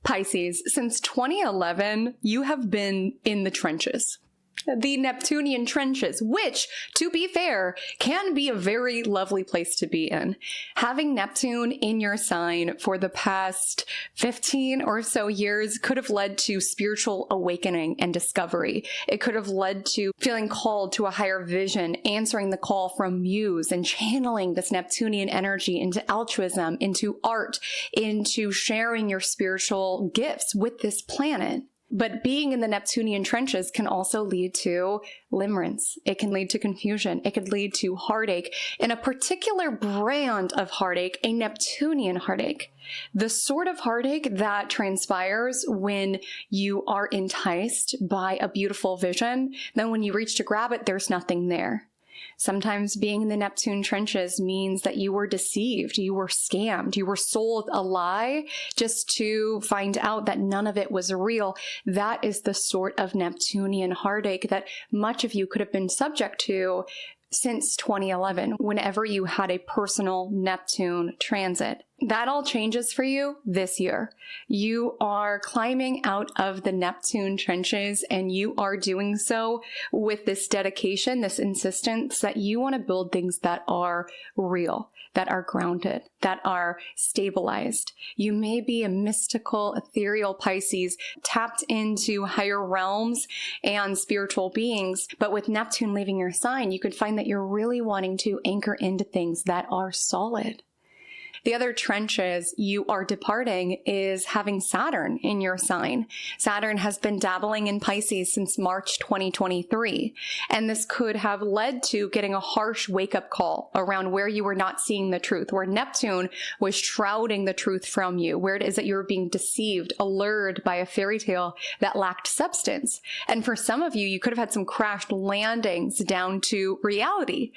Pisces, since 2011, you have been in the trenches. The Neptunian trenches, which, to be fair, can be a very lovely place to be in. Having Neptune in your sign for the past 15 or so years could have led to spiritual awakening and discovery. It could have led to feeling called to a higher vision, answering the call from muse, and channeling this Neptunian energy into altruism, into art, into sharing your spiritual gifts with this planet. But being in the Neptunian trenches can also lead to limerence. It can lead to confusion. It could lead to heartache, and a particular brand of heartache, a Neptunian heartache. The sort of heartache that transpires when you are enticed by a beautiful vision, then when you reach to grab it, there's nothing there. Sometimes being in the Neptune trenches means that you were deceived, you were scammed, you were sold a lie just to find out that none of it was real. That is the sort of Neptunian heartache that much of you could have been subject to since 2011, whenever you had a personal Neptune transit. That all changes for you this year. You are climbing out of the Neptune trenches, and you are doing so with this dedication, this insistence that you want to build things that are real, that are grounded, that are stabilized. You may be a mystical, ethereal Pisces tapped into higher realms and spiritual beings, but with Neptune leaving your sign, you could find that you're really wanting to anchor into things that are solid. The other trenches you are departing is having Saturn in your sign. Saturn has been dabbling in Pisces since March 2023, and this could have led to getting a harsh wake-up call around where you were not seeing the truth, where Neptune was shrouding the truth from you, where it is that you were being deceived, allured by a fairy tale that lacked substance. And for some of you, you could have had some crashed landings down to reality.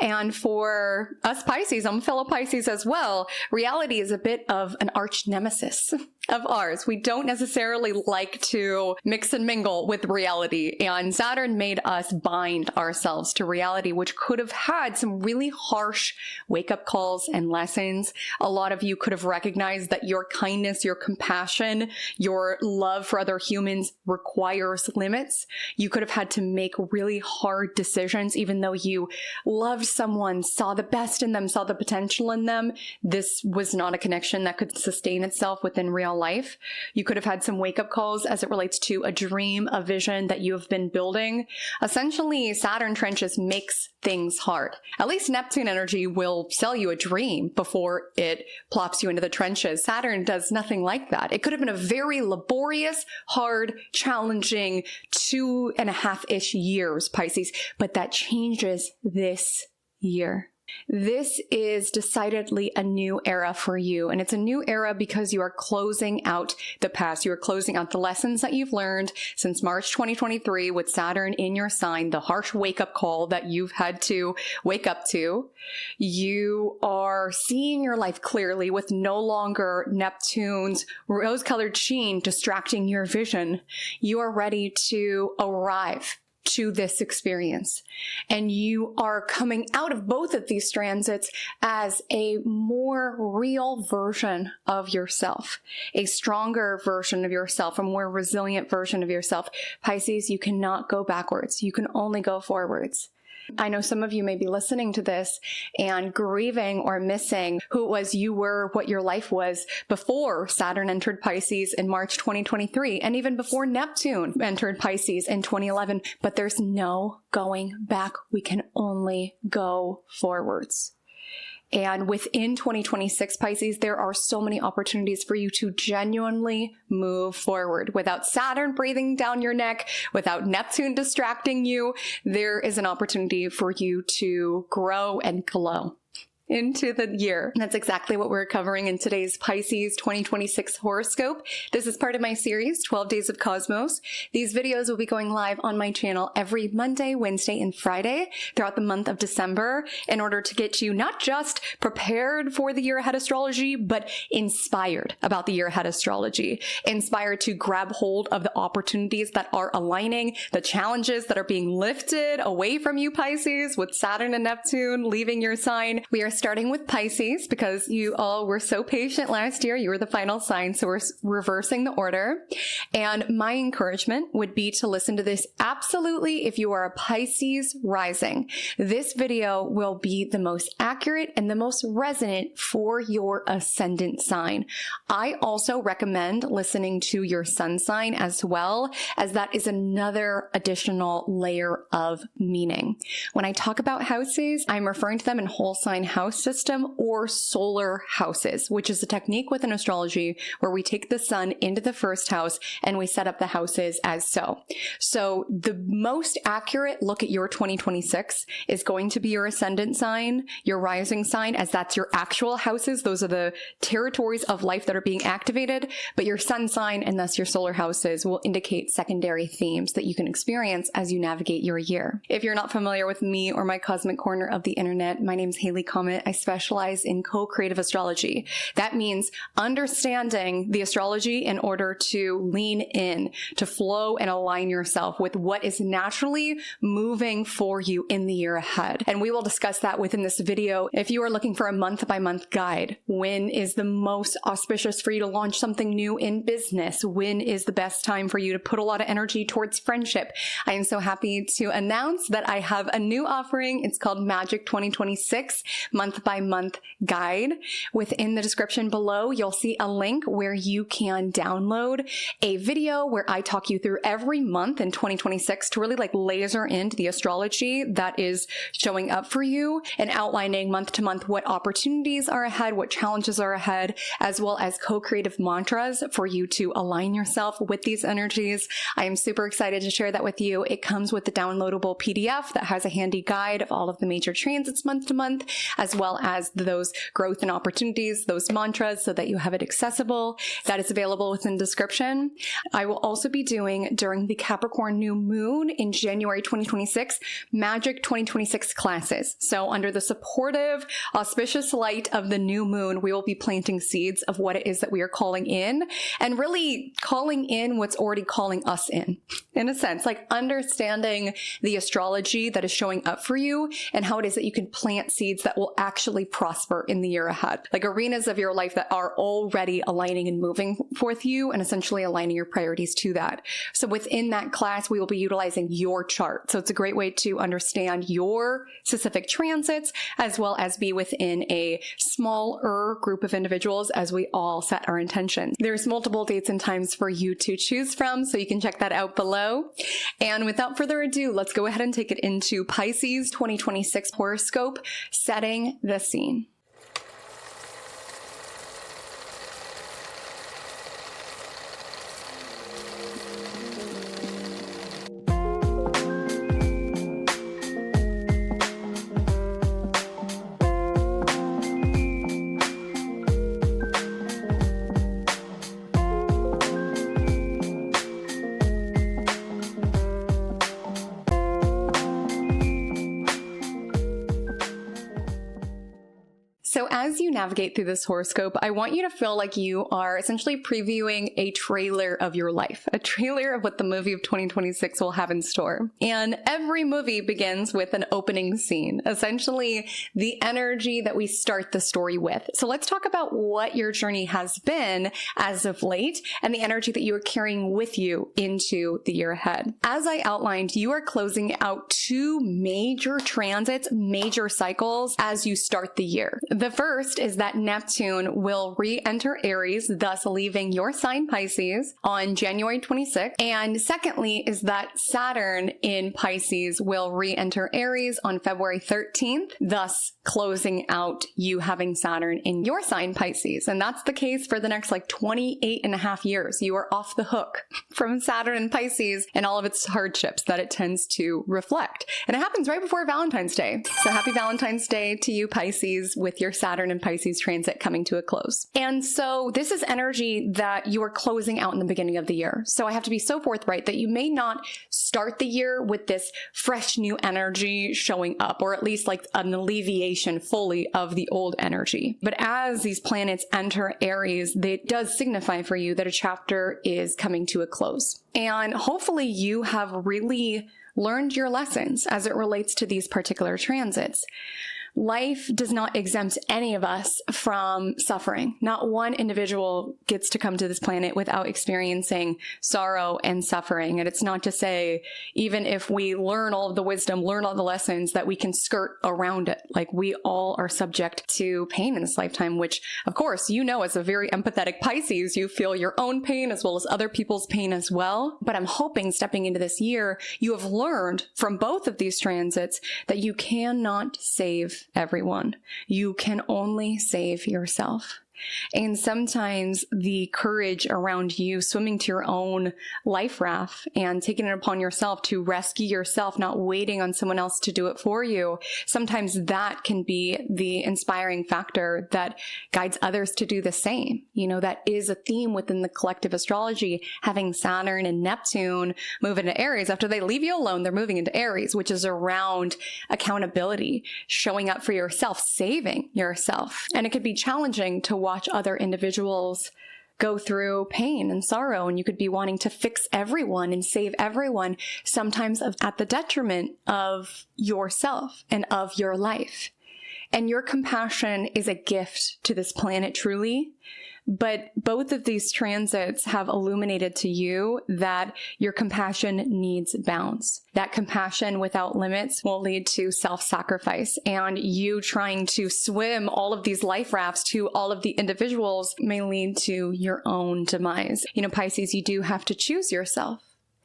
And for us Pisces, I'm a fellow Pisces as well, reality is a bit of an arch nemesis of ours. We don't necessarily like to mix and mingle with reality, and Saturn made us bind ourselves to reality, which could have had some really harsh wake-up calls and lessons. A lot of you could have recognized that your kindness, your compassion, your love for other humans requires limits. You could have had to make really hard decisions, even though you loved someone, saw the best in them, saw the potential in them. This was not a connection that could sustain itself within real life. You could have had some wake-up calls as it relates to a dream, a vision that you have been building. Essentially, Saturn trenches makes things hard. At least Neptune energy will sell you a dream before it plops you into the trenches. Saturn does nothing like that. It could have been a very laborious, hard, challenging 2.5-ish years, Pisces, but that changes this year. This is decidedly a new era for you, and it's a new era because you are closing out the past. You are closing out the lessons that you've learned since March 2023 with Saturn in your sign, the harsh wake-up call that you've had to wake up to. You are seeing your life clearly with no longer Neptune's rose-colored sheen distracting your vision. You are ready to arrive to this experience. And you are coming out of both of these transits as a more real version of yourself, a stronger version of yourself, a more resilient version of yourself. Pisces, you cannot go backwards. You can only go forwards. I know some of you may be listening to this and grieving or missing who it was you were, what your life was before Saturn entered Pisces in March 2023, and even before Neptune entered Pisces in 2011. But there's no going back. We can only go forwards. And within 2026, Pisces, there are so many opportunities for you to genuinely move forward. Without Saturn breathing down your neck, without Neptune distracting you, there is an opportunity for you to grow and glow into the year. And that's exactly what we're covering in today's Pisces 2026 horoscope. This is part of my series, 12 Days of Cosmos. These videos will be going live on my channel every Monday, Wednesday, and Friday throughout the month of December in order to get you not just prepared for the year ahead astrology, but inspired about the year ahead astrology, inspired to grab hold of the opportunities that are aligning, the challenges that are being lifted away from you, Pisces, with Saturn and Neptune leaving your sign. We are starting with Pisces because you all were so patient last year. You were the final sign, so we're reversing the order. And my encouragement would be to listen to this absolutely if you are a Pisces rising. This video will be the most accurate and the most resonant for your ascendant sign. I also recommend listening to your sun sign as well, as that is another additional layer of meaning. When I talk about houses, I'm referring to them in whole sign house system or solar houses, which is a technique within astrology where we take the sun into the first house and we set up the houses as so. So the most accurate look at your 2026 is going to be your ascendant sign, your rising sign, as that's your actual houses. Those are the territories of life that are being activated, but your sun sign and thus your solar houses will indicate secondary themes that you can experience as you navigate your year. If you're not familiar with me or my cosmic corner of the internet, my name's Haley Comet. I specialize in co-creative astrology. That means understanding the astrology in order to lean in, to flow and align yourself with what is naturally moving for you in the year ahead. And we will discuss that within this video. If you are looking for a month-by-month guide, when is the most auspicious for you to launch something new in business? When is the best time for you to put a lot of energy towards friendship? I am so happy to announce that I have a new offering. It's called Magic 2026 month-by-month guide. Within the description below, you'll see a link where you can download a video where I talk you through every month in 2026 to really laser into the astrology that is showing up for you and outlining month to month what opportunities are ahead, what challenges are ahead, as well as co-creative mantras for you to align yourself with these energies. I am super excited to share that with you. It comes with the downloadable PDF that has a handy guide of all of the major transits month to month, as well as those growth and opportunities, those mantras, so that you have it accessible. That is available within the description. I will also be doing, during the Capricorn new moon in January 2026, Magic 2026 classes. So under the supportive, auspicious light of the new moon, we will be planting seeds of what it is that we are calling in, and really calling in what's already calling us in a sense, understanding the astrology that is showing up for you and how it is that you can plant seeds that will actually prosper in the year ahead, arenas of your life that are already aligning and moving with you and essentially aligning your priorities to that. So within that class, we will be utilizing your chart. So it's a great way to understand your specific transits, as well as be within a smaller group of individuals as we all set our intentions. There's multiple dates and times for you to choose from, so you can check that out below. And without further ado, let's go ahead and take it into Pisces 2026 horoscope, setting the scene. So as you navigate through this horoscope, I want you to feel like you are essentially previewing a trailer of your life, a trailer of what the movie of 2026 will have in store. And every movie begins with an opening scene, essentially the energy that we start the story with. So let's talk about what your journey has been as of late and the energy that you are carrying with you into the year ahead. As I outlined, you are closing out two major transits, major cycles as you start the year. The first is that Neptune will re-enter Aries, thus leaving your sign Pisces on January 26th. And secondly is that Saturn in Pisces will re-enter Aries on February 13th, thus closing out you having Saturn in your sign Pisces. And that's the case for the next 28 and a half years. You are off the hook from Saturn in Pisces and all of its hardships that it tends to reflect. And it happens right before Valentine's Day. So happy Valentine's Day to you, Pisces, with your Saturn and Pisces transit coming to a close. And so this is energy that you are closing out in the beginning of the year. So I have to be so forthright that you may not start the year with this fresh new energy showing up, or at least an alleviation fully of the old energy. But as these planets enter Aries, it does signify for you that a chapter is coming to a close. And hopefully you have really learned your lessons as it relates to these particular transits. life does not exempt any of us from suffering. Not one individual gets to come to this planet without experiencing sorrow and suffering. And it's not to say, even if we learn all of the wisdom, learn all the lessons, that we can skirt around it. Like, we all are subject to pain in this lifetime, which, of course, you know, as a very empathetic Pisces, you feel your own pain as well as other people's pain as well. But I'm hoping stepping into this year, you have learned from both of these transits that you cannot save everyone. You can only save yourself. And sometimes the courage around you swimming to your own life raft and taking it upon yourself to rescue yourself, not waiting on someone else to do it for you, sometimes that can be the inspiring factor that guides others to do the same. You know, that is a theme within the collective astrology, having Saturn and Neptune move into Aries. After they leave you alone, they're moving into Aries, which is around accountability, showing up for yourself, saving yourself. And it could be challenging to watch other individuals go through pain and sorrow, and you could be wanting to fix everyone and save everyone, sometimes at the detriment of yourself and of your life. And your compassion is a gift to this planet, truly. But both of these transits have illuminated to you that your compassion needs bounds. That compassion without limits will lead to self-sacrifice, and you trying to swim all of these life rafts to all of the individuals may lead to your own demise. You know, Pisces, you do have to choose yourself.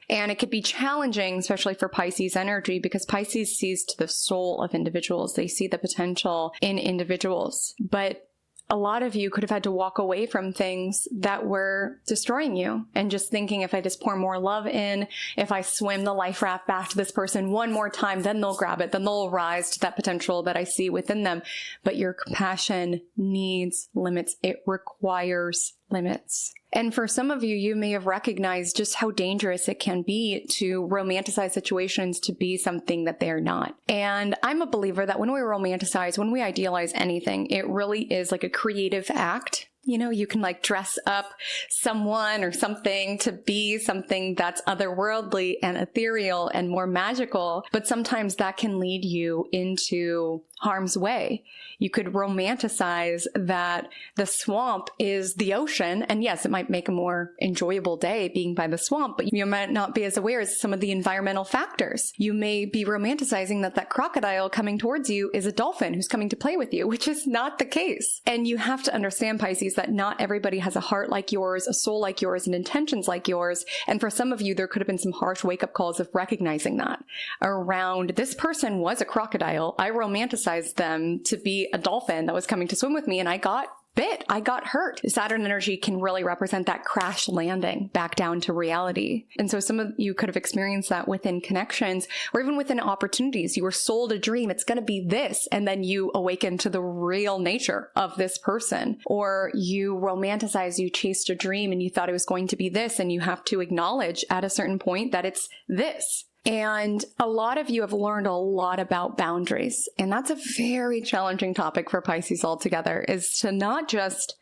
And it could be challenging, especially for Pisces energy, because Pisces sees to the soul of individuals. They see the potential in individuals. But a lot of you could have had to walk away from things that were destroying you, and just thinking, if I just pour more love in, if I swim the life raft back to this person one more time, then they'll grab it, then they'll rise to that potential that I see within them. But your compassion needs limits. It requires limits. And for some of you, you may have recognized just how dangerous it can be to romanticize situations to be something that they're not. And I'm a believer that when we romanticize, when we idealize anything, it really is like a creative act. You know, you can like dress up someone or something to be something that's otherworldly and ethereal and more magical, but sometimes that can lead you into harm's way. You could romanticize that the swamp is the ocean, and yes, it might make a more enjoyable day being by the swamp, but you might not be as aware as some of the environmental factors. You may be romanticizing that crocodile coming towards you is a dolphin who's coming to play with you, which is not the case. And you have to understand, Pisces, that not everybody has a heart like yours, a soul like yours, and intentions like yours. And for some of you, there could have been some harsh wake-up calls of recognizing that around, this person was a crocodile. I romanticized them to be a dolphin that was coming to swim with me, and I got bit. I got hurt. Saturn energy can really represent that crash landing back down to reality. And so some of you could have experienced that within connections, or even within opportunities. You were sold a dream. It's going to be this. And then you awaken to the real nature of this person. Or you romanticized, you chased a dream and you thought it was going to be this. And you have to acknowledge at a certain point that it's this. And a lot of you have learned a lot about boundaries. And that's a very challenging topic for Pisces altogether, is to not just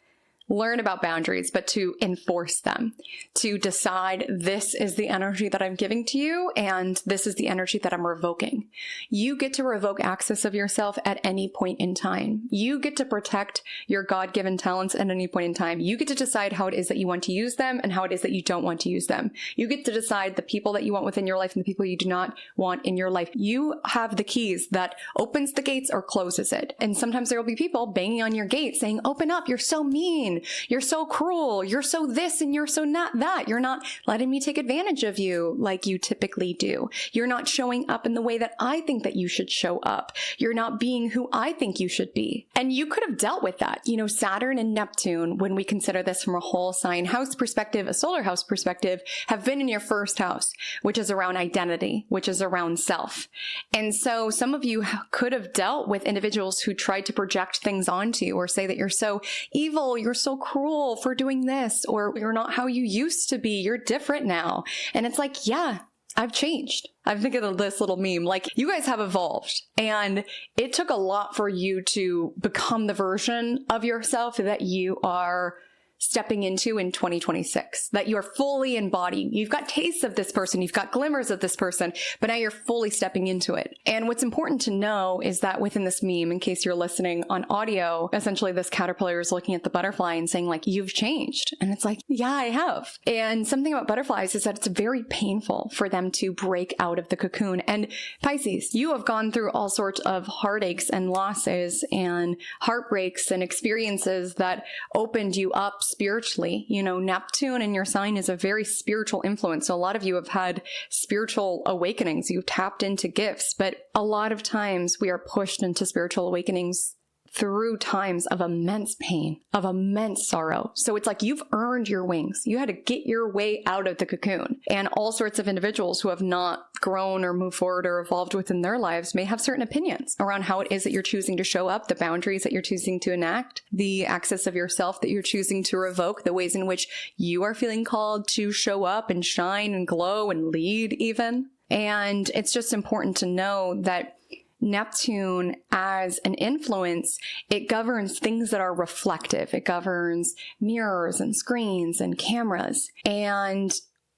learn about boundaries, but to enforce them, to decide, this is the energy that I'm giving to you, and this is the energy that I'm revoking. You get to revoke access of yourself at any point in time. You get to protect your God-given talents at any point in time. You get to decide how it is that you want to use them and how it is that you don't want to use them. You get to decide the people that you want within your life and the people you do not want in your life. You have the keys that opens the gates or closes it. And sometimes there will be people banging on your gate saying, open up, you're so mean. You're so cruel. You're so this and you're so not that. You're not letting me take advantage of you like you typically do. You're not showing up in the way that I think that you should show up. You're not being who I think you should be. And you could have dealt with that. You know, Saturn and Neptune, when we consider this from a whole sign house perspective, a solar house perspective, have been in your first house, which is around identity, which is around self. And so some of you could have dealt with individuals who tried to project things onto you or say that you're so evil, you're so cruel for doing this, or you're not how you used to be, you're different now. And it's like, yeah, I've changed. I'm thinking of this little meme, like, you guys have evolved, and it took a lot for you to become the version of yourself that you are stepping into in 2026, that you're fully embodying. You've got tastes of this person, you've got glimmers of this person, but now you're fully stepping into it. And what's important to know is that within this meme, in case you're listening on audio, essentially this caterpillar is looking at the butterfly and saying like, you've changed. And it's like, yeah, I have. And something about butterflies is that it's very painful for them to break out of the cocoon. And Pisces, you have gone through all sorts of heartaches and losses and heartbreaks and experiences that opened you up spiritually. You know, Neptune in your sign is a very spiritual influence. So a lot of you have had spiritual awakenings. You've tapped into gifts, but a lot of times we are pushed into spiritual awakenings through times of immense pain, of immense sorrow. So it's like you've earned your wings. You had to get your way out of the cocoon. And all sorts of individuals who have not grown or moved forward or evolved within their lives may have certain opinions around how it is that you're choosing to show up, the boundaries that you're choosing to enact, the access of yourself that you're choosing to revoke, the ways in which you are feeling called to show up and shine and glow and lead even. And it's just important to know that Neptune as an influence, it governs things that are reflective. It governs mirrors and screens and cameras. And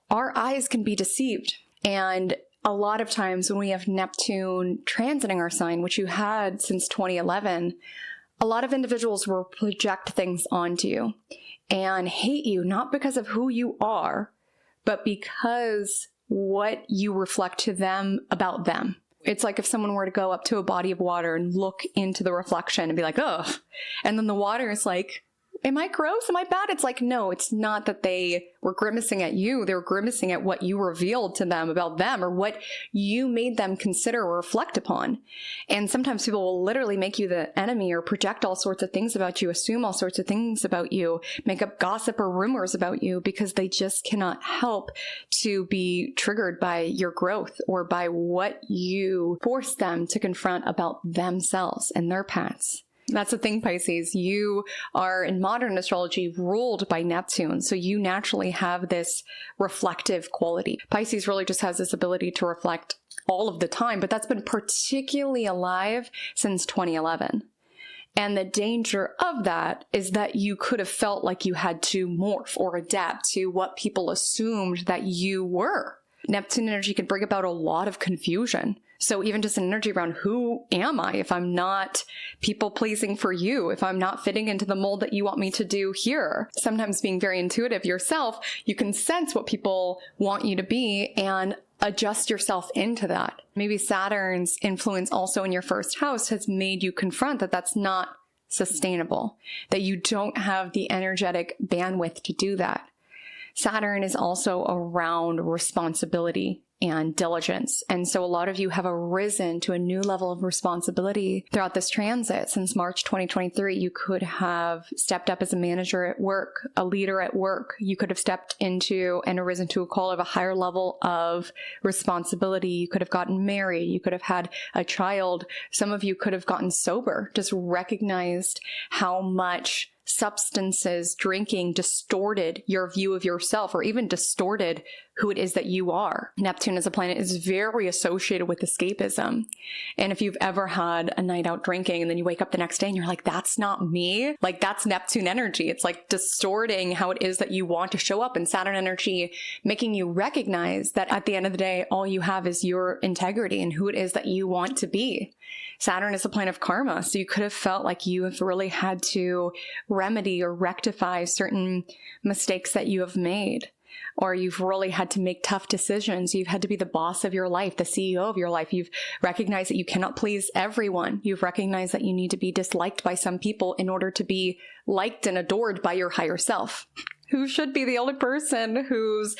our eyes can be deceived. And a lot of times when we have Neptune transiting our sign, which you had since 2011, a lot of individuals will project things onto you and hate you, not because of who you are, but because what you reflect to them about them. It's like if someone were to go up to a body of water and look into the reflection and be like, ugh. And then the water is like, am I gross? Am I bad? It's like, no, it's not that they were grimacing at you. They were grimacing at what you revealed to them about them or what you made them consider or reflect upon. And sometimes people will literally make you the enemy or project all sorts of things about you, assume all sorts of things about you, make up gossip or rumors about you because they just cannot help to be triggered by your growth or by what you force them to confront about themselves and their paths. That's the thing, Pisces. You are, in modern astrology, ruled by Neptune. So you naturally have this reflective quality. Pisces really just has this ability to reflect all of the time, but that's been particularly alive since 2011. And the danger of that is that you could have felt like you had to morph or adapt to what people assumed that you were. Neptune energy can bring about a lot of confusion. So even just an energy around who am I if I'm not people pleasing for you, if I'm not fitting into the mold that you want me to do here. Sometimes being very intuitive yourself, you can sense what people want you to be and adjust yourself into that. Maybe Saturn's influence also in your first house has made you confront that that's not sustainable, that you don't have the energetic bandwidth to do that. Saturn is also around responsibility and diligence. And so a lot of you have arisen to a new level of responsibility throughout this transit. Since March 2023, you could have stepped up as a manager at work, a leader at work. You could have stepped into and arisen to a call of a higher level of responsibility. You could have gotten married. You could have had a child. Some of you could have gotten sober, just recognized how much substances, drinking distorted your view of yourself or even distorted who it is that you are. Neptune as a planet is very associated with escapism. And if you've ever had a night out drinking and then you wake up the next day and you're like, that's not me, like that's Neptune energy. It's like distorting how it is that you want to show up, and Saturn energy making you recognize that at the end of the day, all you have is your integrity and who it is that you want to be. Saturn is a planet of karma, so you could have felt like you have really had to remedy or rectify certain mistakes that you have made, or you've really had to make tough decisions. You've had to be the boss of your life, the CEO of your life. You've recognized that you cannot please everyone. You've recognized that you need to be disliked by some people in order to be liked and adored by your higher self, who should be the only person whose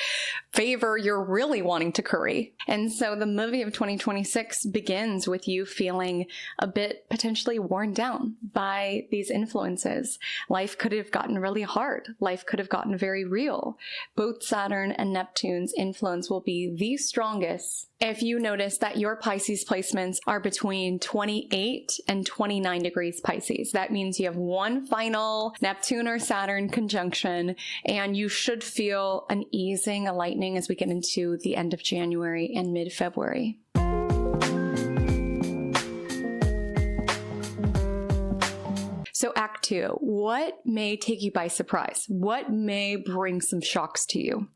favor you're really wanting to curry. And so the movie of 2026 begins with you feeling a bit potentially worn down by these influences. Life could have gotten really hard. Life could have gotten very real. Both Saturn and Neptune's influence will be the strongest if you notice that your Pisces placements are between 28 and 29 degrees Pisces. That means you have one final Neptune or Saturn conjunction, and you should feel an easing, a lightening as we get into the end of January and mid-February. So Act 2, what may take you by surprise? What may bring some shocks to you?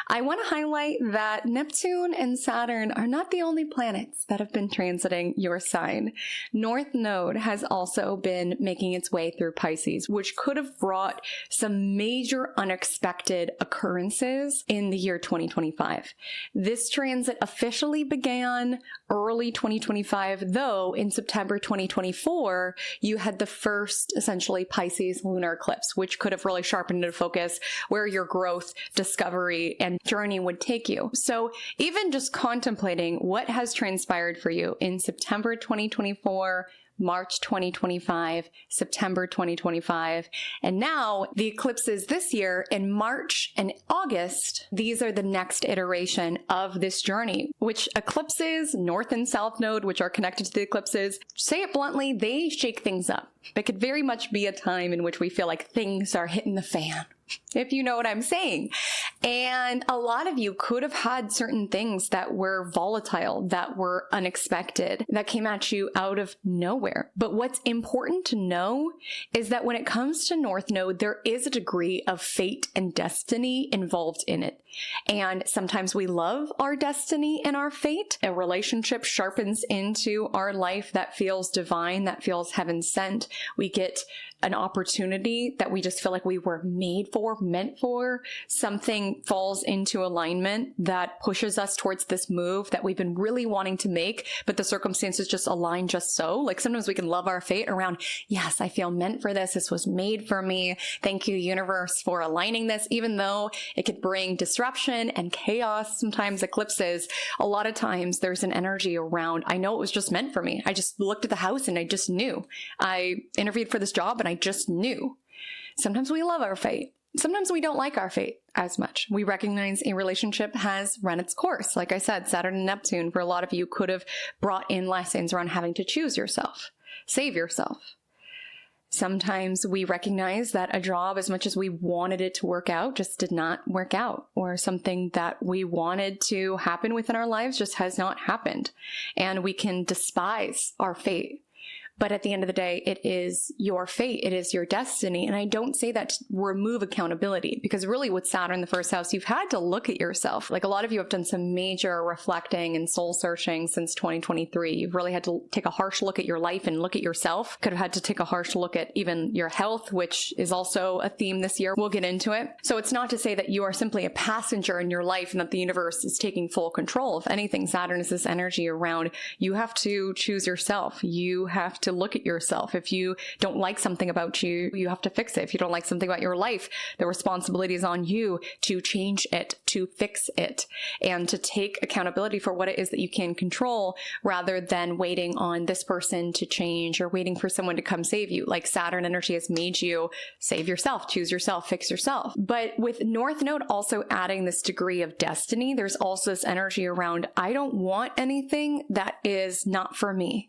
I want to highlight that Neptune and Saturn are not the only planets that have been transiting your sign. North Node has also been making its way through Pisces, which could have brought some major unexpected occurrences in the year 2025. This transit officially began early 2025, though in September 2024, you had the first essentially Pisces lunar eclipse, which could have really sharpened into focus where your growth, discovery, and journey would take you. So even just contemplating what has transpired for you in September 2024, March 2025, September 2025, and now the eclipses this year in March and August, these are the next iteration of this journey, which eclipses, North and South Node, which are connected to the eclipses, say it bluntly, they shake things up. It could very much be a time in which we feel like things are hitting the fan, if you know what I'm saying. And a lot of you could have had certain things that were volatile, that were unexpected, that came at you out of nowhere. But what's important to know is that when it comes to North Node, there is a degree of fate and destiny involved in it. And sometimes we love our destiny and our fate. A relationship sharpens into our life that feels divine, that feels heaven sent. We get an opportunity that we just feel like we were made for, meant for. Something falls into alignment that pushes us towards this move that we've been really wanting to make, but the circumstances just align just so. Like sometimes we can love our fate around, yes, I feel meant for this. This was made for me. Thank you, universe, for aligning this, even though it could bring disruption and chaos. Sometimes eclipses, a lot of times there's an energy around, I know it was just meant for me. I just looked at the house and I just knew. I interviewed for this job and I just knew. Sometimes we love our fate. Sometimes we don't like our fate as much. We recognize a relationship has run its course. Like I said, Saturn and Neptune, for a lot of you, could have brought in lessons around having to choose yourself, save yourself. Sometimes we recognize that a job, as much as we wanted it to work out, just did not work out, or something that we wanted to happen within our lives just has not happened. And we can despise our fate. But at the end of the day, it is your fate. It is your destiny. And I don't say that to remove accountability, because really with Saturn in the first house, you've had to look at yourself. Like a lot of you have done some major reflecting and soul searching since 2023. You've really had to take a harsh look at your life and look at yourself. Could have had to take a harsh look at even your health, which is also a theme this year. We'll get into it. So it's not to say that you are simply a passenger in your life and that the universe is taking full control. If anything, Saturn is this energy around you have to choose yourself. You have to look at yourself. If you don't like something about you, you have to fix it. If you don't like something about your life, the responsibility is on you to change it, to fix it, and to take accountability for what it is that you can control, rather than waiting on this person to change or waiting for someone to come save you. Like Saturn energy has made you save yourself, choose yourself, fix yourself. But with North Node also adding this degree of destiny, there's also this energy around, I don't want anything that is not for me.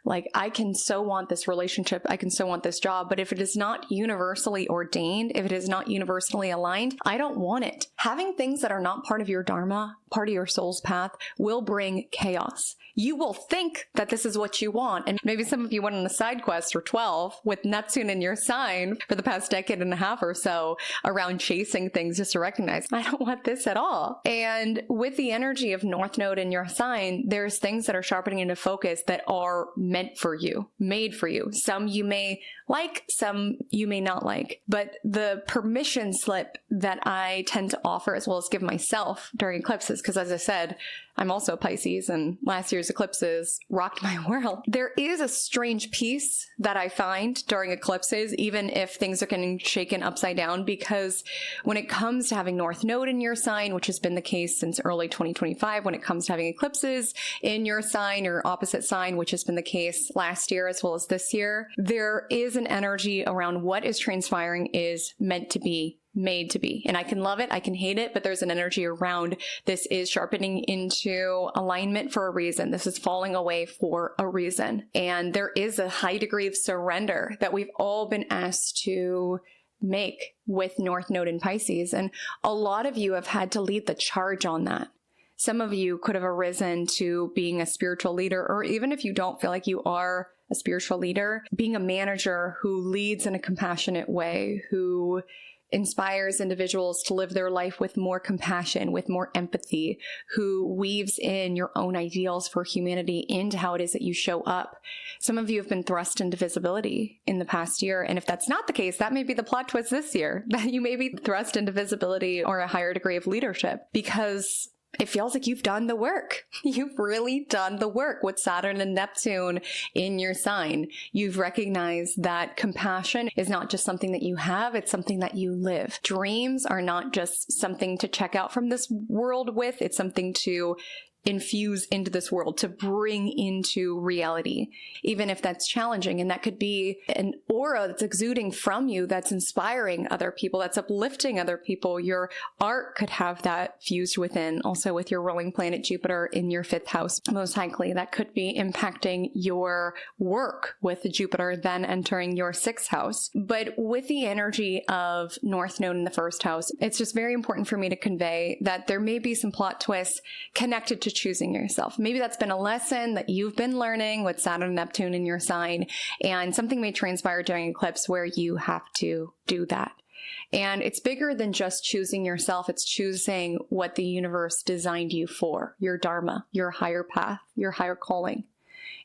Like, I can so want this relationship, I can so want this job, but if it is not universally ordained, if it is not universally aligned, I don't want it. Having things that are not part of your dharma, part of your soul's path, will bring chaos. You will think that this is what you want. And maybe some of you went on a side quest for 12 with Neptune in your sign for the past decade and a half or so around chasing things, just to recognize, I don't want this at all. And with the energy of North Node in your sign, there's things that are sharpening into focus that are meant for you, made for you. Some you may like, some you may not like. But the permission slip that I tend to offer, as well as give myself during eclipses, because as I said, I'm also a Pisces and last year's eclipses rocked my world. There is a strange peace that I find during eclipses, even if things are getting shaken upside down, because when it comes to having North Node in your sign, which has been the case since early 2025, when it comes to having eclipses in your sign or opposite sign, which has been the case last year as well as this year, there is an energy around what is transpiring is meant to be, made to be. And I can love it, I can hate it, but there's an energy around this is sharpening into alignment for a reason. This is falling away for a reason. And there is a high degree of surrender that we've all been asked to make with North Node in Pisces. And a lot of you have had to lead the charge on that. Some of you could have arisen to being a spiritual leader, or even if you don't feel like you are a spiritual leader, being a manager who leads in a compassionate way, who inspires individuals to live their life with more compassion, with more empathy, who weaves in your own ideals for humanity into how it is that you show up. Some of you have been thrust into visibility in the past year. And if that's not the case, that may be the plot twist this year, that you may be thrust into visibility or a higher degree of leadership, because it feels like you've done the work. You've really done the work with Saturn and Neptune in your sign. You've recognized that compassion is not just something that you have, it's something that you live. Dreams are not just something to check out from this world with, it's something to infuse into this world, to bring into reality, even if that's challenging. And that could be an aura that's exuding from you, that's inspiring other people, that's uplifting other people. Your art could have that fused within, also with your ruling planet Jupiter in your 5th house. Most likely that could be impacting your work with Jupiter then entering your 6th house. But with the energy of North Node in the 1st house, it's just very important for me to convey that there may be some plot twists connected to choosing yourself. Maybe that's been a lesson that you've been learning with Saturn and Neptune in your sign, and something may transpire during eclipse where you have to do that. And it's bigger than just choosing yourself. It's choosing what the universe designed you for, your dharma, your higher path, your higher calling.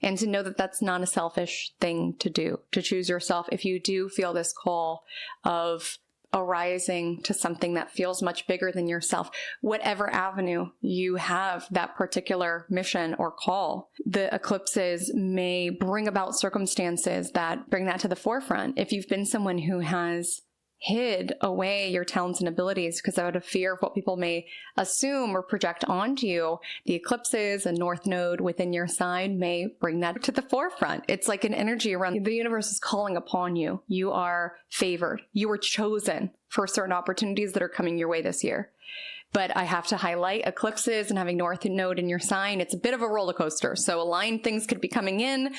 And to know that that's not a selfish thing to do, to choose yourself. If you do feel this call of arising to something that feels much bigger than yourself, whatever avenue you have that particular mission or call, the eclipses may bring about circumstances that bring that to the forefront. If you've been someone who has hid away your talents and abilities because out of fear of what people may assume or project onto you, the eclipses and North Node within your sign may bring that to the forefront. It's like an energy around the universe is calling upon you. You are favored. You were chosen for certain opportunities that are coming your way this year. But I have to highlight eclipses and having North Node in your sign. It's a bit of a roller coaster. So aligned things could be coming in,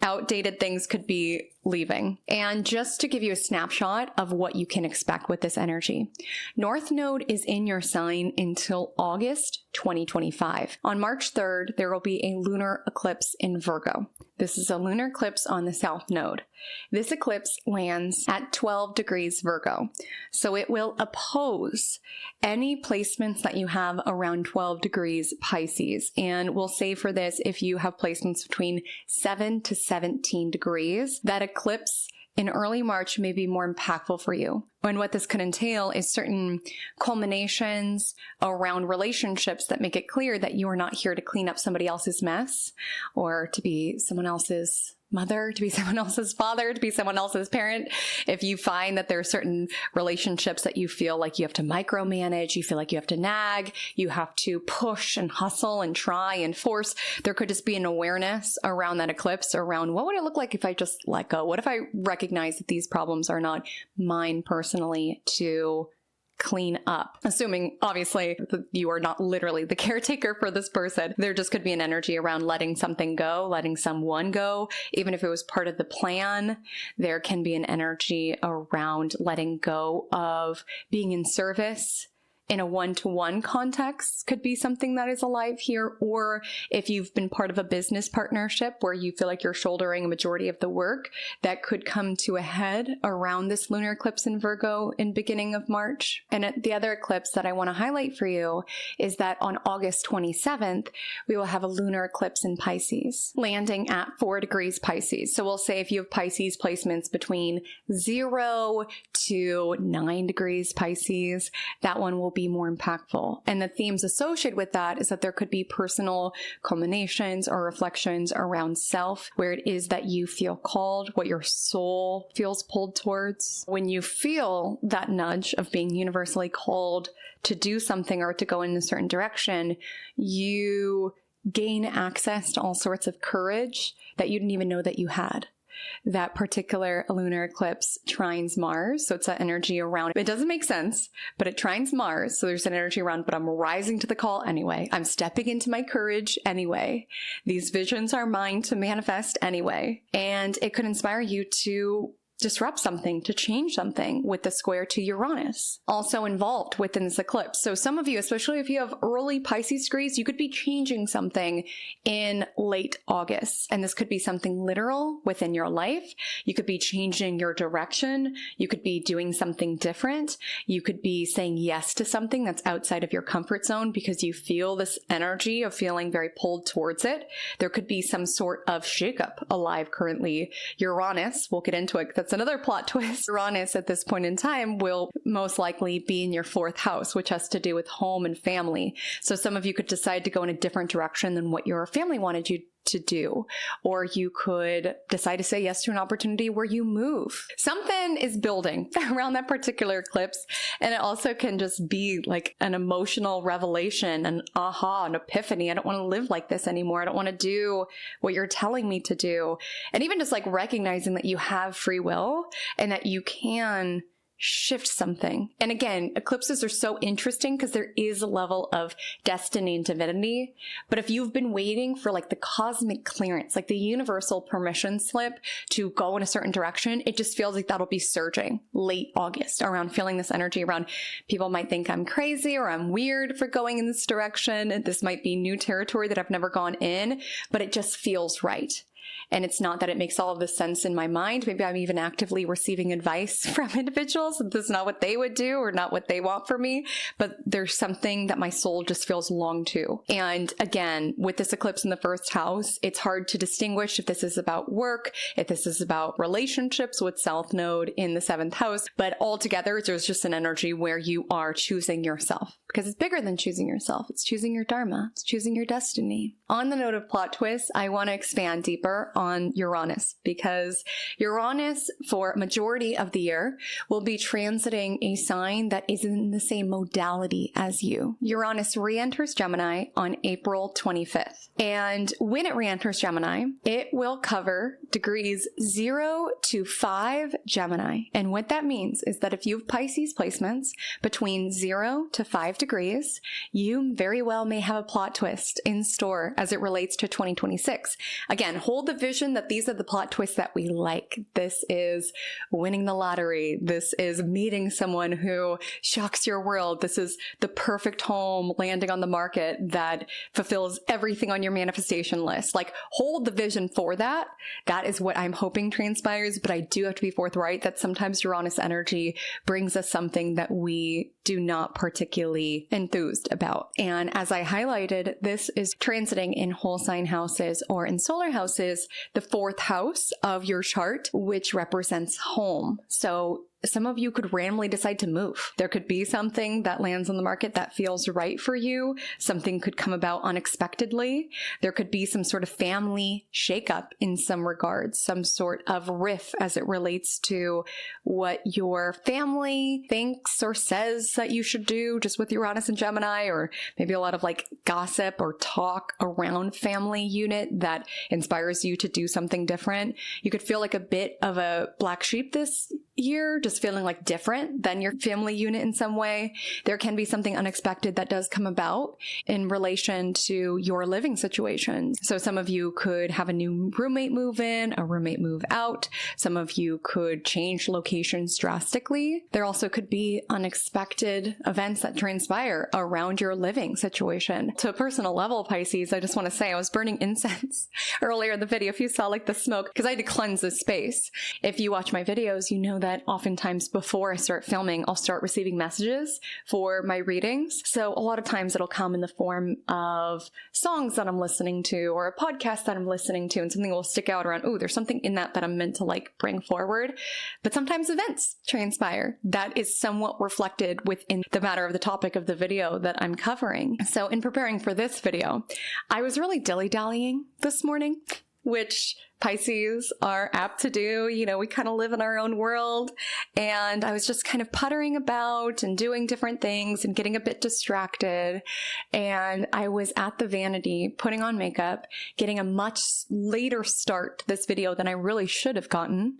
outdated things could be leaving. And just to give you a snapshot of what you can expect with this energy, North Node is in your sign until August 2025. On March 3rd, there will be a lunar eclipse in Virgo. This is a lunar eclipse on the South Node. This eclipse lands at 12 degrees Virgo. So it will oppose any placements that you have around 12 degrees Pisces. And we'll say for this, if you have placements between 7 to 17 degrees, that eclipse in early March may be more impactful for you. And what this could entail is certain culminations around relationships that make it clear that you are not here to clean up somebody else's mess or to be someone else's mother, to be someone else's father, to be someone else's parent. If you find that there are certain relationships that you feel like you have to micromanage, you feel like you have to nag, you have to push and hustle and try and force, there could just be an awareness around that eclipse around what would it look like if I just let go? What if I recognize that these problems are not mine personally to clean up? Assuming, obviously, that you are not literally the caretaker for this person. There just could be an energy around letting something go, letting someone go. Even if it was part of the plan, there can be an energy around letting go of being in service in a one-to-one context could be something that is alive here. Or if you've been part of a business partnership where you feel like you're shouldering a majority of the work, that could come to a head around this lunar eclipse in Virgo in beginning of March. And the other eclipse that I want to highlight for you is that on August 27th, we will have a lunar eclipse in Pisces, landing at 4 degrees Pisces. So we'll say if you have Pisces placements between 0 to 9 degrees Pisces, that one will be more impactful. And the themes associated with that is that there could be personal culminations or reflections around self, where it is that you feel called, what your soul feels pulled towards. When you feel that nudge of being universally called to do something or to go in a certain direction, you gain access to all sorts of courage that you didn't even know that you had. That particular lunar eclipse trines Mars. So it's that energy around, it doesn't make sense, but it trines Mars. So there's an energy around, but I'm rising to the call anyway. I'm stepping into my courage anyway. These visions are mine to manifest anyway. And it could inspire you to disrupt something, to change something with the square to Uranus also involved within this eclipse. So some of you, especially if you have early Pisces degrees, you could be changing something in late August. And this could be something literal within your life. You could be changing your direction. You could be doing something different. You could be saying yes to something that's outside of your comfort zone because you feel this energy of feeling very pulled towards it. There could be some sort of shakeup alive currently. Uranus, we'll get into it. That's another plot twist. Uranus at this point in time will most likely be in your 4th house, which has to do with home and family. So some of you could decide to go in a different direction than what your family wanted you to do, or you could decide to say yes to an opportunity where you move. Something is building around that particular eclipse, and it also can just be like an emotional revelation, an aha, an epiphany. I don't want to live like this anymore. I don't want to do what you're telling me to do. And even just like recognizing that you have free will and that you can shift something. And again, eclipses are so interesting because there is a level of destiny and divinity. But if you've been waiting for like the cosmic clearance, like the universal permission slip to go in a certain direction, it just feels like that'll be surging late August around feeling this energy around people might think I'm crazy or I'm weird for going in this direction. And this might be new territory that I've never gone in, but it just feels right. And it's not that it makes all of this sense in my mind. Maybe I'm even actively receiving advice from individuals. This is not what they would do or not what they want for me, but there's something that my soul just feels long to. And again, with this eclipse in the 1st house, it's hard to distinguish if this is about work, if this is about relationships with South Node in the 7th house, but altogether, there's just an energy where you are choosing yourself because it's bigger than choosing yourself. It's choosing your dharma. It's choosing your destiny. On the note of plot twists, I want to expand deeper on Uranus because Uranus for a majority of the year will be transiting a sign that is in the same modality as you. Uranus re-enters Gemini on April 25th. And when it re-enters Gemini, it will cover degrees 0 to 5 Gemini. And what that means is that if you have Pisces placements between 0 to 5 degrees, you very well may have a plot twist in store as it relates to 2026. Again, hold the vision that these are the plot twists that we like. This is winning the lottery. This is meeting someone who shocks your world. This is the perfect home landing on the market that fulfills everything on your manifestation list. Like, hold the vision for that. That is what I'm hoping transpires, but I do have to be forthright that sometimes Uranus energy brings us something that we do not particularly enthused about. And as I highlighted, this is transiting in whole sign houses or in solar houses, the 4th house of your chart, which represents home. So some of you could randomly decide to move. There could be something that lands on the market that feels right for you. Something could come about unexpectedly. There could be some sort of family shakeup in some regards, some sort of riff as it relates to what your family thinks or says that you should do, just with Uranus and Gemini, or maybe a lot of like gossip or talk around family unit that inspires you to do something different. You could feel like a bit of a black sheep this year, just feeling like different than your family unit in some way. There can be something unexpected that does come about in relation to your living situation. So some of you could have a new roommate move in, a roommate move out. Some of you could change locations drastically. There also could be unexpected events that transpire around your living situation. To a personal level, Pisces, I just want to say I was burning incense earlier in the video. If you saw like the smoke, because I had to cleanse this space. If you watch my videos, you know that oftentimes before I start filming, I'll start receiving messages for my readings. So a lot of times it'll come in the form of songs that I'm listening to or a podcast that I'm listening to, and something will stick out around, oh, there's something in that I'm meant to like bring forward. But sometimes events transpire that is somewhat reflected within the matter of the topic of the video that I'm covering. So in preparing for this video, I was really dilly-dallying this morning, which Pisces are apt to do. You know, we kind of live in our own world, and I was just kind of puttering about and doing different things and getting a bit distracted. And I was at the vanity putting on makeup, getting a much later start to this video than I really should have gotten,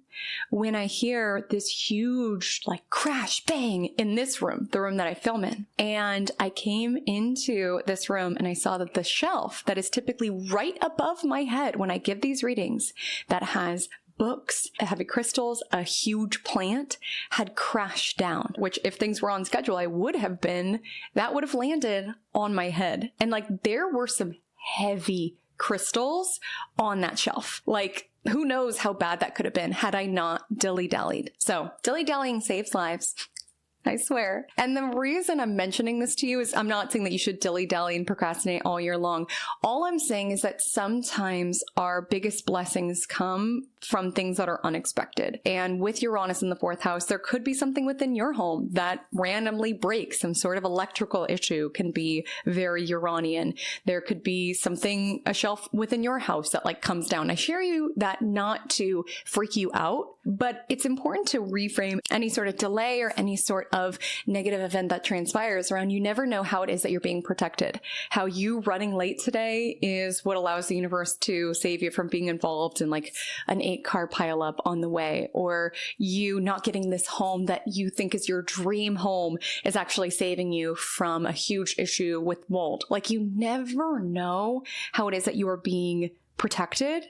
when I hear this huge like crash bang in this room, the room that I film in. And I came into this room and I saw that the shelf that is typically right above my head when I give these readings, that has books, heavy crystals, a huge plant had crashed down, which if things were on schedule, I would have been, that would have landed on my head. And like, there were some heavy crystals on that shelf. Like, who knows how bad that could have been had I not dilly-dallied. So dilly-dallying saves lives. I swear. And the reason I'm mentioning this to you is I'm not saying that you should dilly-dally and procrastinate all year long. All I'm saying is that sometimes our biggest blessings come from things that are unexpected. And with Uranus in the 4th house, there could be something within your home that randomly breaks. Some sort of electrical issue can be very Uranian. There could be something, a shelf within your house that like comes down. I share you that not to freak you out, but it's important to reframe any sort of delay or any sort of negative event that transpires around. You never know how it is that you're being protected. How you running late today is what allows the universe to save you from being involved in like an 8-car pileup on the way, or you not getting this home that you think is your dream home is actually saving you from a huge issue with mold. Like, you never know how it is that you are being protected.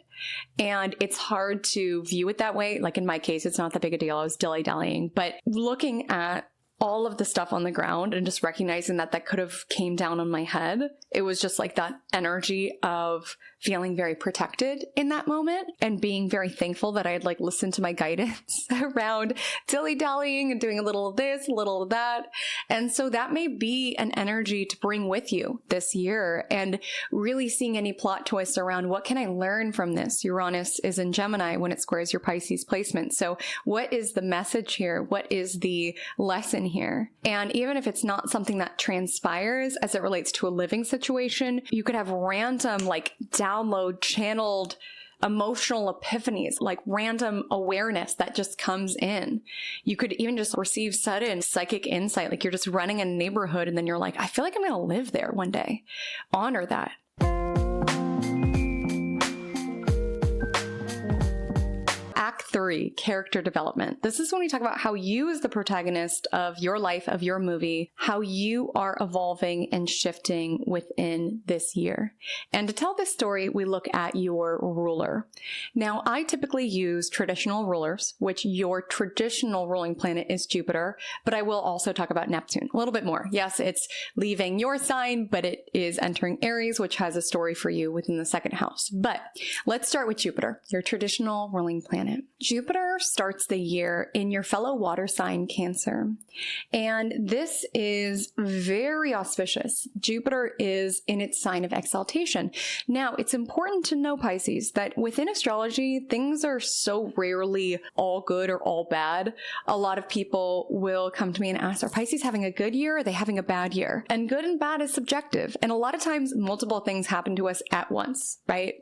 And it's hard to view it that way. Like in my case, it's not that big a deal. I was dilly-dallying, but looking at all of the stuff on the ground and just recognizing that that could have came down on my head, it was just like that energy of feeling very protected in that moment and being very thankful that I had like listened to my guidance around dilly-dallying and doing a little of this, a little of that. And so that may be an energy to bring with you this year, and really seeing any plot twists around what can I learn from this? Uranus is in Gemini when it squares your Pisces placement. So what is the message here? What is the lesson here? And even if it's not something that transpires as it relates to a living situation, you could have random like download channeled emotional epiphanies, like random awareness that just comes in. You could even just receive sudden psychic insight, like you're just running a neighborhood and then you're like, I feel like I'm going to live there one day. Honor that. Act 3, character development. This is when we talk about how you as the protagonist of your life, of your movie, how you are evolving and shifting within this year. And to tell this story, we look at your ruler. Now, I typically use traditional rulers, which your traditional ruling planet is Jupiter, but I will also talk about Neptune a little bit more. Yes, it's leaving your sign, but it is entering Aries, which has a story for you within the 2nd house. But let's start with Jupiter, your traditional ruling planet. Jupiter starts the year in your fellow water sign, Cancer. And this is very auspicious. Jupiter is in its sign of exaltation. Now, it's important to know, Pisces, that within astrology, things are so rarely all good or all bad. A lot of people will come to me and ask, are Pisces having a good year? Or are they having a bad year? And good and bad is subjective. And a lot of times, multiple things happen to us at once, right?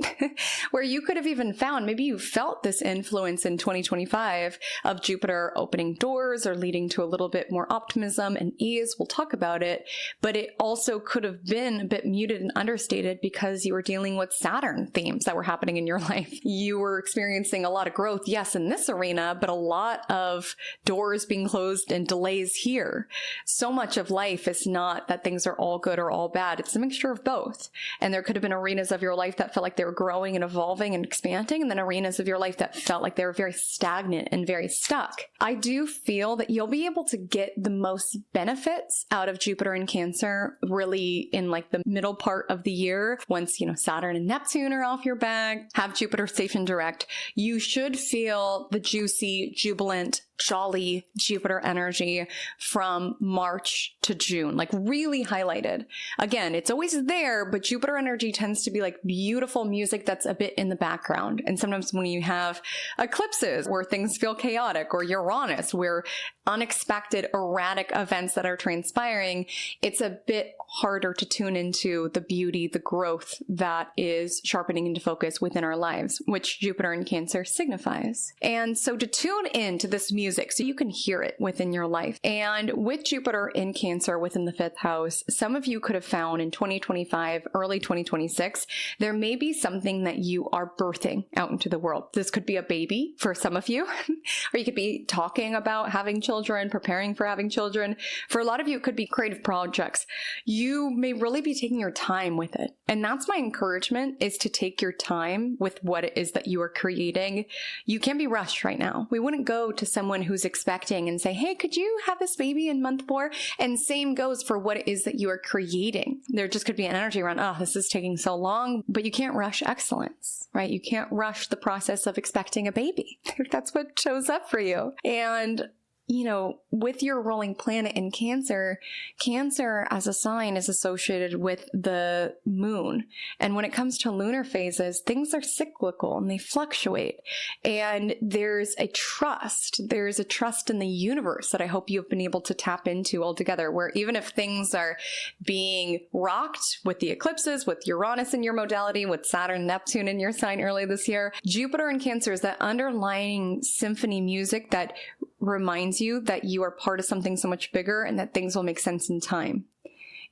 Where you could have even found, maybe you felt this influence in 2025 of Jupiter opening doors or leading to a little bit more optimism and ease. We'll talk about it, but it also could have been a bit muted and understated because you were dealing with Saturn themes that were happening in your life. You were experiencing a lot of growth, yes, in this arena, but a lot of doors being closed and delays here. So much of life is not that things are all good or all bad. It's a mixture of both. And there could have been arenas of your life that felt like they were growing and evolving and expanding, and then arenas of your life that felt like they were very stagnant and very stuck. I do feel that you'll be able to get the most benefits out of Jupiter in Cancer really in like the middle part of the year. Once, Saturn and Neptune are off your back, have Jupiter station direct, you should feel the juicy, jubilant, jolly Jupiter energy from March to June, like really highlighted. Again, it's always there, but Jupiter energy tends to be like beautiful music that's a bit in the background. And sometimes when you have eclipses where things feel chaotic, or Uranus where unexpected erratic events that are transpiring, it's a bit harder to tune into the beauty, the growth that is sharpening into focus within our lives, which Jupiter in Cancer signifies. And so to tune into this music music, so you can hear it within your life. And with Jupiter in Cancer within the 5th house, some of you could have found in 2025, early 2026, there may be something that you are birthing out into the world. This could be a baby for some of you, or you could be talking about having children, preparing for having children. For a lot of you, it could be creative projects. You may really be taking your time with it. And that's my encouragement, is to take your time with what it is that you are creating. You can't be rushed right now. We wouldn't go to someone who's expecting and say, hey, could you have this baby in month 4? And same goes for what it is that you are creating. There just could be an energy around, oh, this is taking so long, but you can't rush excellence, right? You can't rush the process of expecting a baby. That's what shows up for you. And you know, with your ruling planet in Cancer, Cancer as a sign is associated with the moon. And when it comes to lunar phases, things are cyclical and they fluctuate. And there's a trust in the universe that I hope you've been able to tap into altogether, where even if things are being rocked with the eclipses, with Uranus in your modality, with Saturn, Neptune in your sign early this year, Jupiter in Cancer is that underlying symphony music that reminds you that you are part of something so much bigger and that things will make sense in time.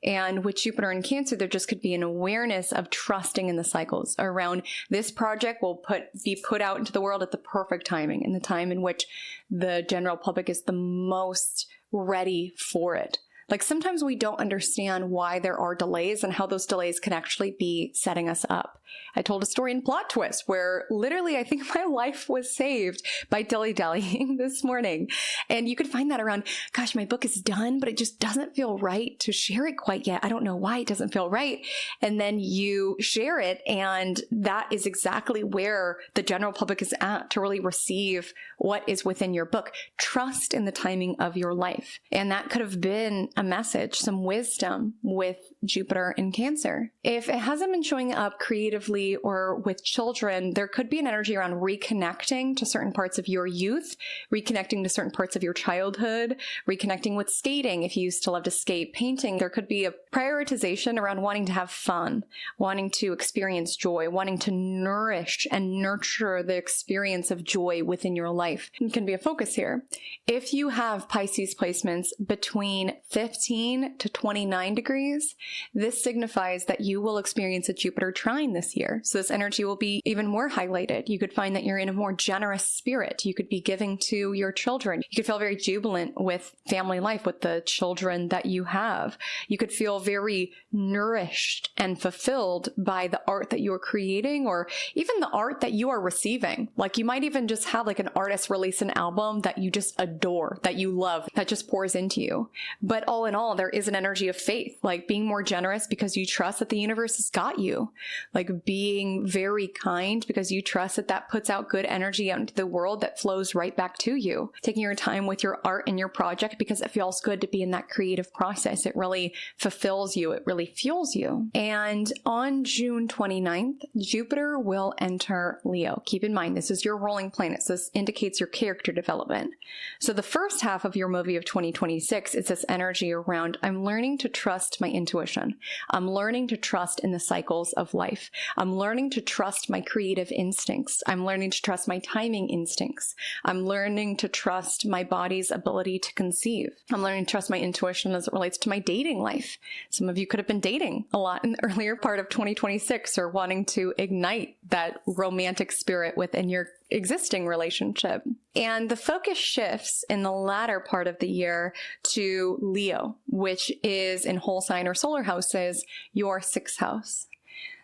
And with Jupiter in Cancer, there just could be an awareness of trusting in the cycles around this project will be put out into the world at the perfect timing, and the time in which the general public is the most ready for it. Like sometimes we don't understand why there are delays and how those delays can actually be setting us up. I told a story in Plot Twist where literally I think my life was saved by dilly-dallying this morning. And you could find that around, gosh, my book is done, but it just doesn't feel right to share it quite yet. I don't know why it doesn't feel right. And then you share it, and that is exactly where the general public is at to really receive what is within your book. Trust in the timing of your life. And that could have been a message, some wisdom with Jupiter in Cancer. If it hasn't been showing up creatively or with children, there could be an energy around reconnecting to certain parts of your youth, reconnecting to certain parts of your childhood, reconnecting with skating if you used to love to skate, painting. There could be a prioritization around wanting to have fun, wanting to experience joy, wanting to nourish and nurture the experience of joy within your life. It can be a focus here. If you have Pisces placements between 15 to 29 degrees, this signifies that you will experience a Jupiter trine this year. So this energy will be even more highlighted. You could find that you're in a more generous spirit. You could be giving to your children. You could feel very jubilant with family life, with the children that you have. You could feel very nourished and fulfilled by the art that you are creating, or even the art that you are receiving. Like you might even just have like an artist release an album that you just adore, that you love, that just pours into you. But all in all, there is an energy of faith, like being more generous because you trust that the universe has got you, like being very kind because you trust that that puts out good energy out into the world that flows right back to you. Taking your time with your art and your project because it feels good to be in that creative process. It really fulfills you. It really fuels you. And on June 29th, Jupiter will enter Leo. Keep in mind, this is your ruling planet, so this indicates your character development. So the first half of your movie of 2026 is this energy around, I'm learning to trust my intuition. I'm learning to trust in the cycles of life. I'm learning to trust my creative instincts. I'm learning to trust my timing instincts. I'm learning to trust my body's ability to conceive. I'm learning to trust my intuition as it relates to my dating life. Some of you could have been dating a lot in the earlier part of 2026 or wanting to ignite that romantic spirit within your existing relationship. And the focus shifts in the latter part of the year to Leo, which is in whole sign or solar houses, your 6th house.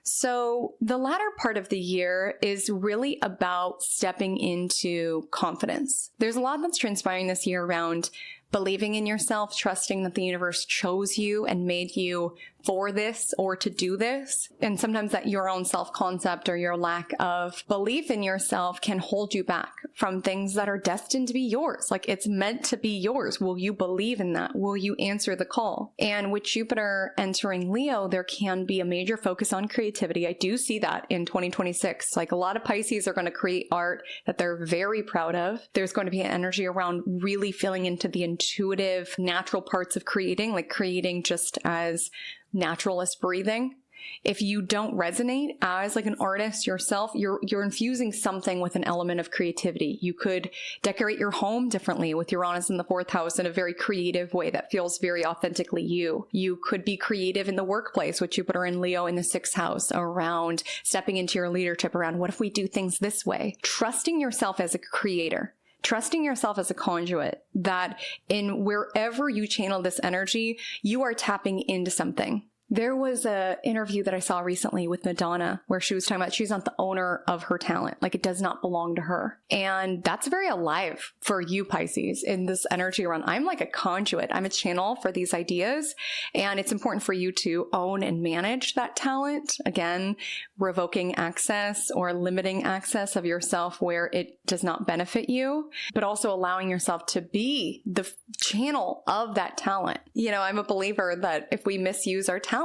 So the latter part of the year is really about stepping into confidence. There's a lot that's transpiring this year around believing in yourself, trusting that the universe chose you and made you for this or to do this. And sometimes that your own self-concept or your lack of belief in yourself can hold you back from things that are destined to be yours. Like it's meant to be yours. Will you believe in that? Will you answer the call? And with Jupiter entering Leo, there can be a major focus on creativity. I do see that in 2026. Like a lot of Pisces are going to create art that they're very proud of. There's going to be an energy around really feeling into the intuitive, natural parts of creating, like creating just as natural as breathing. If you don't resonate as like an artist yourself, you're infusing something with an element of creativity. You could decorate your home differently with Uranus in the 4th house in a very creative way that feels very authentically you. You could be creative in the workplace with Jupiter and Leo in the 6th house around stepping into your leadership around what if we do things this way? Trusting yourself as a creator. Trusting yourself as a conduit, that in wherever you channel this energy, you are tapping into something. There was an interview that I saw recently with Madonna where she was talking about she's not the owner of her talent. Like, it does not belong to her. And that's very alive for you, Pisces, in this energy around, I'm like a conduit. I'm a channel for these ideas. And it's important for you to own and manage that talent. Again, revoking access or limiting access of yourself where it does not benefit you, but also allowing yourself to be the channel of that talent. You know, I'm a believer that if we misuse our talent,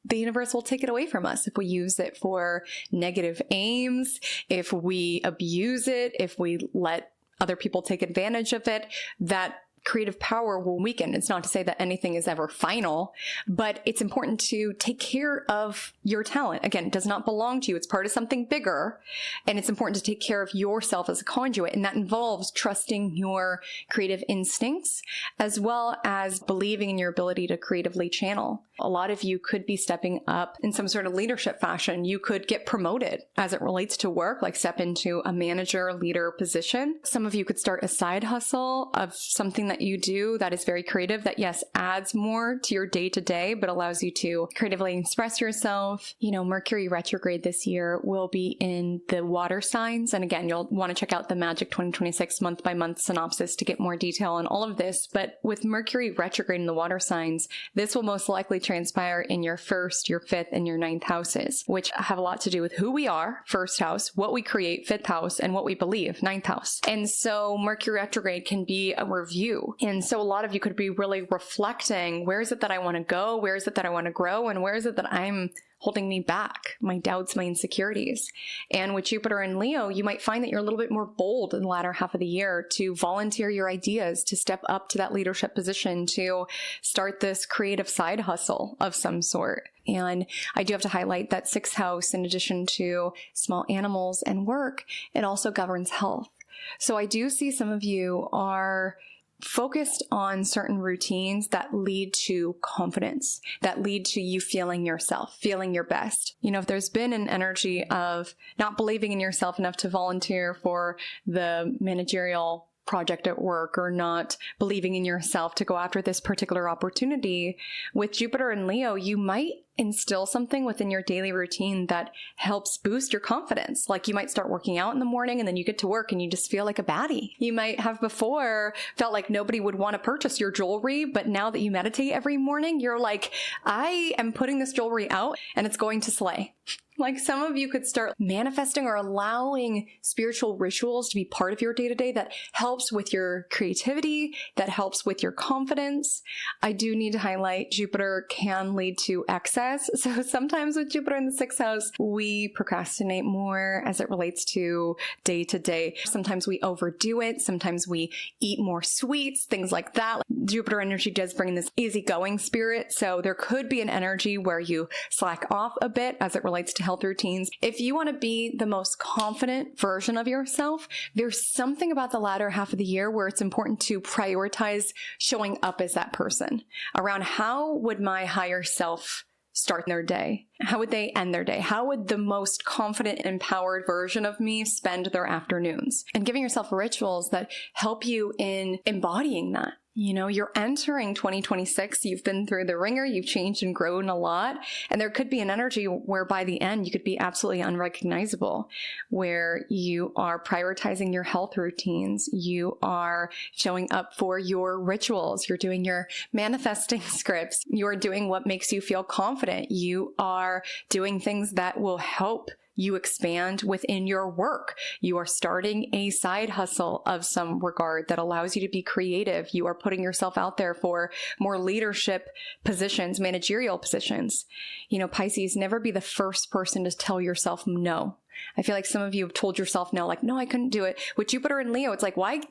the universe will take it away from us. If we use it for negative aims, if we abuse it, if we let other people take advantage of it, that creative power will weaken. It's not to say that anything is ever final, but it's important to take care of your talent. Again, it does not belong to you. It's part of something bigger, and it's important to take care of yourself as a conduit, and that involves trusting your creative instincts as well as believing in your ability to creatively channel. A lot of you could be stepping up in some sort of leadership fashion. You could get promoted as it relates to work, like step into a manager, leader position. Some of you could start a side hustle of something that you do that is very creative, that yes, adds more to your day-to-day, but allows you to creatively express yourself. You know, Mercury retrograde this year will be in the water signs. And again, you'll want to check out the Magic 2026 month-by-month synopsis to get more detail on all of this. But with Mercury retrograde in the water signs, this will most likely transpire in your 1st, your 5th, and your 9th houses, which have a lot to do with who we are, 1st house, what we create, 5th house, and what we believe, 9th house. And so Mercury retrograde can be a review. And so a lot of you could be really reflecting, where is it that I want to go? Where is it that I want to grow? And where is it that I'm holding me back, my doubts, my insecurities? And with Jupiter and Leo, you might find that you're a little bit more bold in the latter half of the year to volunteer your ideas, to step up to that leadership position, to start this creative side hustle of some sort. And I do have to highlight that 6th house, in addition to small animals and work, it also governs health. So I do see some of you are focused on certain routines that lead to confidence, that lead to you feeling yourself, feeling your best. You know, if there's been an energy of not believing in yourself enough to volunteer for the managerial project at work, or not believing in yourself to go after this particular opportunity, with Jupiter and Leo, you might instill something within your daily routine that helps boost your confidence. Like, you might start working out in the morning and then you get to work and you just feel like a baddie. You might have before felt like nobody would want to purchase your jewelry, but now that you meditate every morning, you're like, I am putting this jewelry out and it's going to slay. Like, some of you could start manifesting or allowing spiritual rituals to be part of your day-to-day that helps with your creativity, that helps with your confidence. I do need to highlight Jupiter can lead to excess. So sometimes with Jupiter in the 6th house, we procrastinate more as it relates to day-to-day. Sometimes we overdo it. Sometimes we eat more sweets, things like that. Jupiter energy does bring this easygoing spirit. So there could be an energy where you slack off a bit as it relates to health routines. If you want to be the most confident version of yourself, there's something about the latter half of the year where it's important to prioritize showing up as that person around how would my higher self start their day? How would they end their day? How would the most confident, empowered version of me spend their afternoons? And giving yourself rituals that help you in embodying that. You know, you're entering 2026, you've been through the ringer, you've changed and grown a lot, and there could be an energy where by the end you could be absolutely unrecognizable, where you are prioritizing your health routines, you are showing up for your rituals, you're doing your manifesting scripts, you're doing what makes you feel confident, you are doing things that will help you expand within your work. You are starting a side hustle of some regard that allows you to be creative. You are putting yourself out there for more leadership positions, managerial positions. You know, Pisces, never be the first person to tell yourself no. I feel like some of you have told yourself no, like, no, I couldn't do it. With Jupiter and Leo, it's like, why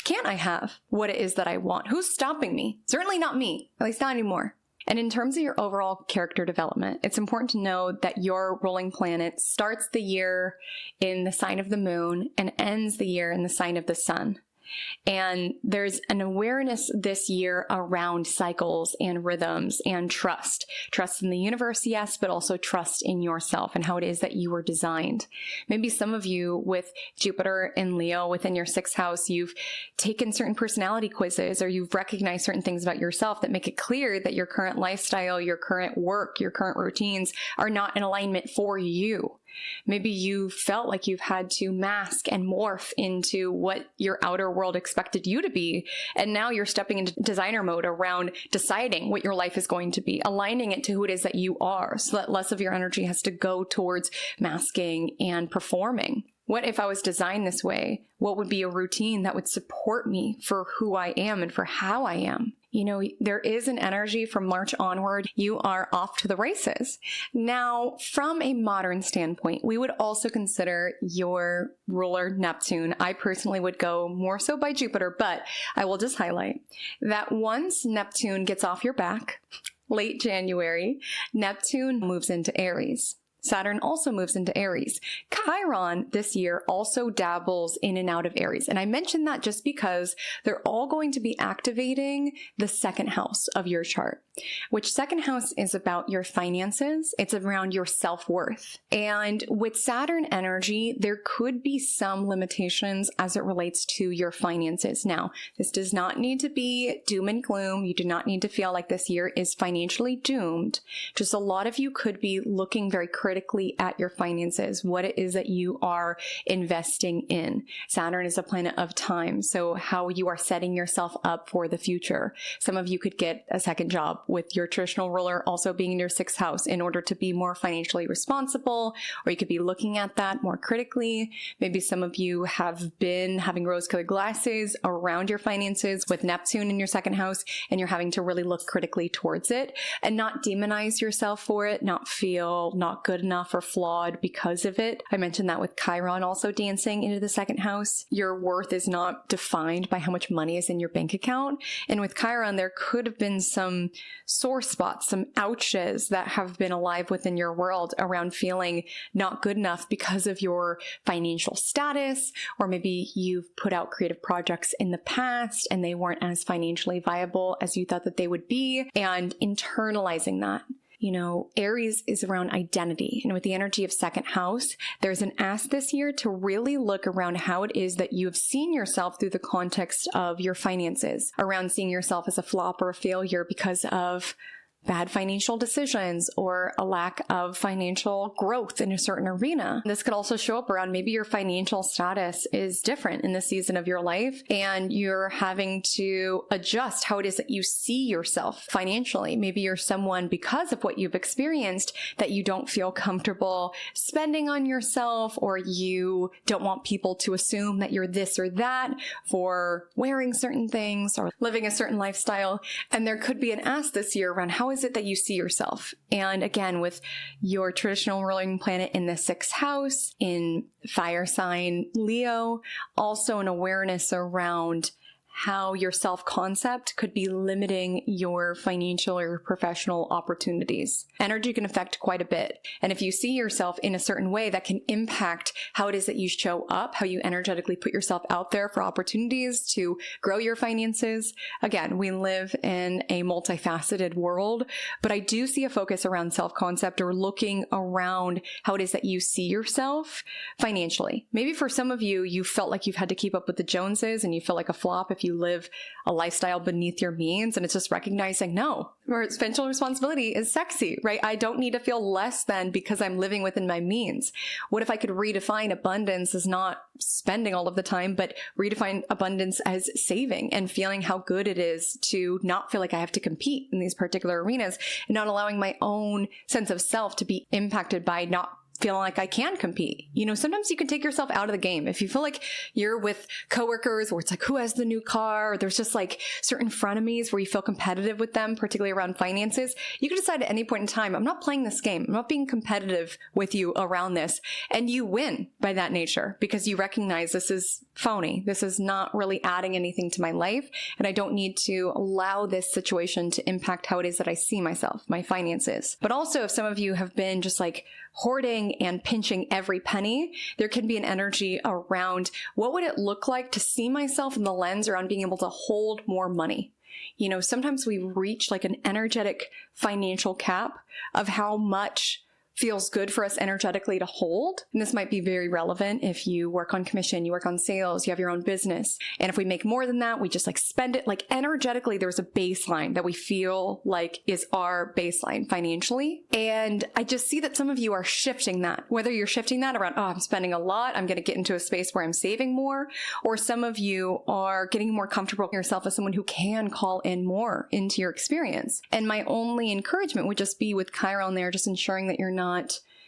can't I have what it is that I want? Who's stopping me? Certainly not me, at least not anymore. And in terms of your overall character development, it's important to know that your ruling planet starts the year in the sign of the moon and ends the year in the sign of the sun. And there's an awareness this year around cycles and rhythms and trust. Trust in the universe, yes, but also trust in yourself and how it is that you were designed. Maybe some of you with Jupiter and Leo within your 6th house, you've taken certain personality quizzes or you've recognized certain things about yourself that make it clear that your current lifestyle, your current work, your current routines are not in alignment for you. Maybe you felt like you've had to mask and morph into what your outer world expected you to be. And now you're stepping into designer mode around deciding what your life is going to be, aligning it to who it is that you are so that less of your energy has to go towards masking and performing. What if I was designed this way? What would be a routine that would support me for who I am and for how I am? You know, there is an energy from March onward. You are off to the races. Now, from a modern standpoint, we would also consider your ruler Neptune. I personally would go more so by Jupiter, but I will just highlight that once Neptune gets off your back, late January, Neptune moves into Aries. Saturn also moves into Aries. Chiron this year also dabbles in and out of Aries. And I mention that just because they're all going to be activating the 2nd house of your chart, which 2nd house is about your finances. It's around your self-worth. And with Saturn energy, there could be some limitations as it relates to your finances. Now, this does not need to be doom and gloom. You do not need to feel like this year is financially doomed. Just a lot of you could be looking very critically at your finances, what it is that you are investing in. Saturn is a planet of time, so how you are setting yourself up for the future. Some of you could get a second job with your traditional ruler also being in your 6th house in order to be more financially responsible, or you could be looking at that more critically. Maybe some of you have been having rose-colored glasses around your finances with Neptune in your 2nd house, and you're having to really look critically towards it and not demonize yourself for it, not feel not good enough or flawed because of it. I mentioned that with Chiron also dancing into the 2nd house. Your worth is not defined by how much money is in your bank account. And with Chiron, there could have been some sore spots, some ouches that have been alive within your world around feeling not good enough because of your financial status, or maybe you've put out creative projects in the past and they weren't as financially viable as you thought that they would be, and internalizing that. You know, Aries is around identity. And with the energy of 2nd house, there's an ask this year to really look around how it is that you have seen yourself through the context of your finances, around seeing yourself as a flop or a failure because of bad financial decisions or a lack of financial growth in a certain arena. This could also show up around maybe your financial status is different in the season of your life and you're having to adjust how it is that you see yourself financially. Maybe you're someone, because of what you've experienced, that you don't feel comfortable spending on yourself, or you don't want people to assume that you're this or that for wearing certain things or living a certain lifestyle. And there could be an ask this year around how is it that you see yourself? And again, with your traditional ruling planet in the 6th house, in fire sign Leo, also an awareness around how your self-concept could be limiting your financial or professional opportunities. Energy can affect quite a bit. And if you see yourself in a certain way, that can impact how it is that you show up, how you energetically put yourself out there for opportunities to grow your finances. Again, we live in a multifaceted world, but I do see a focus around self-concept or looking around how it is that you see yourself financially. Maybe for some of you, you felt like you've had to keep up with the Joneses and you feel like a flop if you live a lifestyle beneath your means, and it's just recognizing, no, financial responsibility is sexy, right? I don't need to feel less than because I'm living within my means. What if I could redefine abundance as not spending all of the time, but redefine abundance as saving and feeling how good it is to not feel like I have to compete in these particular arenas and not allowing my own sense of self to be impacted by not feeling like I can compete. You know, sometimes you can take yourself out of the game. If you feel like you're with coworkers where it's like, who has the new car? Or there's just like certain frenemies where you feel competitive with them, particularly around finances. You can decide at any point in time, I'm not playing this game. I'm not being competitive with you around this. And you win by that nature because you recognize this is phony. This is not really adding anything to my life. And I don't need to allow this situation to impact how it is that I see myself, my finances. But also if some of you have been just like hoarding and pinching every penny, there can be an energy around what would it look like to see myself in the lens around being able to hold more money. You know, sometimes we reach like an energetic financial cap of how much feels good for us energetically to hold. And this might be very relevant if you work on commission, you work on sales, you have your own business. And if we make more than that, we just like spend it. Like energetically, there's a baseline that we feel like is our baseline financially. And I just see that some of you are shifting that, whether you're shifting that around, oh, I'm spending a lot, I'm going to get into a space where I'm saving more, or some of you are getting more comfortable with yourself as someone who can call in more into your experience. And my only encouragement would just be with Chiron there, just ensuring that you're not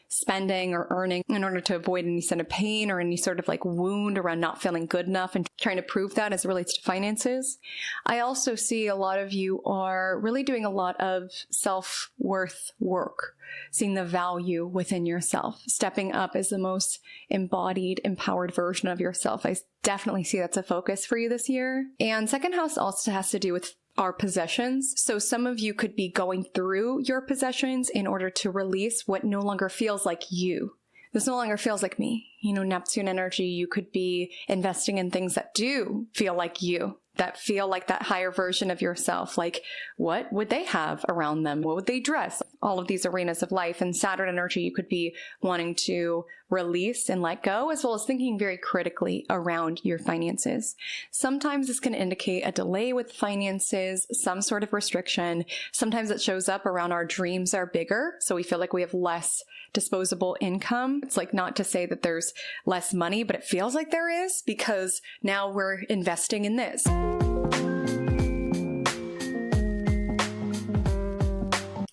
spending or earning in order to avoid any sort of pain or any sort of like wound around not feeling good enough and trying to prove that as it relates to finances. I also see a lot of you are really doing a lot of self-worth work, seeing the value within yourself, stepping up as the most embodied, empowered version of yourself. I definitely see that's a focus for you this year. And second house also has to do with our possessions. So some of you could be going through your possessions in order to release what no longer feels like you. This no longer feels like me. You know, Neptune energy, you could be investing in things that do feel like you, that feel like that higher version of yourself. Like, what would they have around them? What would they dress? All of these arenas of life. And Saturn energy, you could be wanting to release and let go, as well as thinking very critically around your finances. Sometimes this can indicate a delay with finances, some sort of restriction. Sometimes it shows up around our dreams are bigger, so we feel like we have less disposable income. It's like not to say that there's less money, but it feels like there is because now we're investing in this.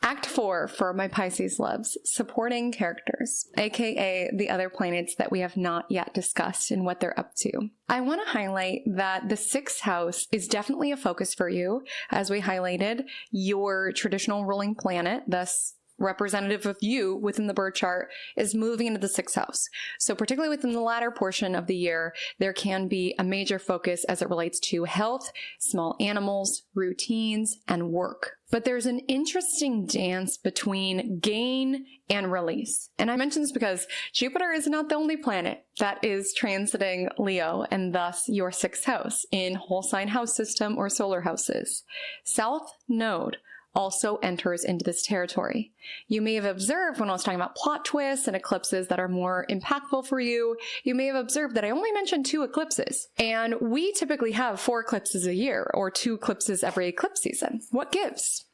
Act 4 for my Pisces loves, supporting characters, aka the other planets that we have not yet discussed and what they're up to. I want to highlight that the 6th house is definitely a focus for you. As we highlighted, your traditional ruling planet, thus representative of you within the birth chart, is moving into the 6th house. So particularly within the latter portion of the year, there can be a major focus as it relates to health, small animals, routines, and work. But there's an interesting dance between gain and release. And I mention this because Jupiter is not the only planet that is transiting Leo and thus your 6th house in whole sign house system or solar houses. South Node also enters into this territory. You may have observed when I was talking about plot twists and eclipses that are more impactful for you, you may have observed that I only mentioned 2 eclipses. And we typically have 4 eclipses a year or 2 eclipses every eclipse season. What gives?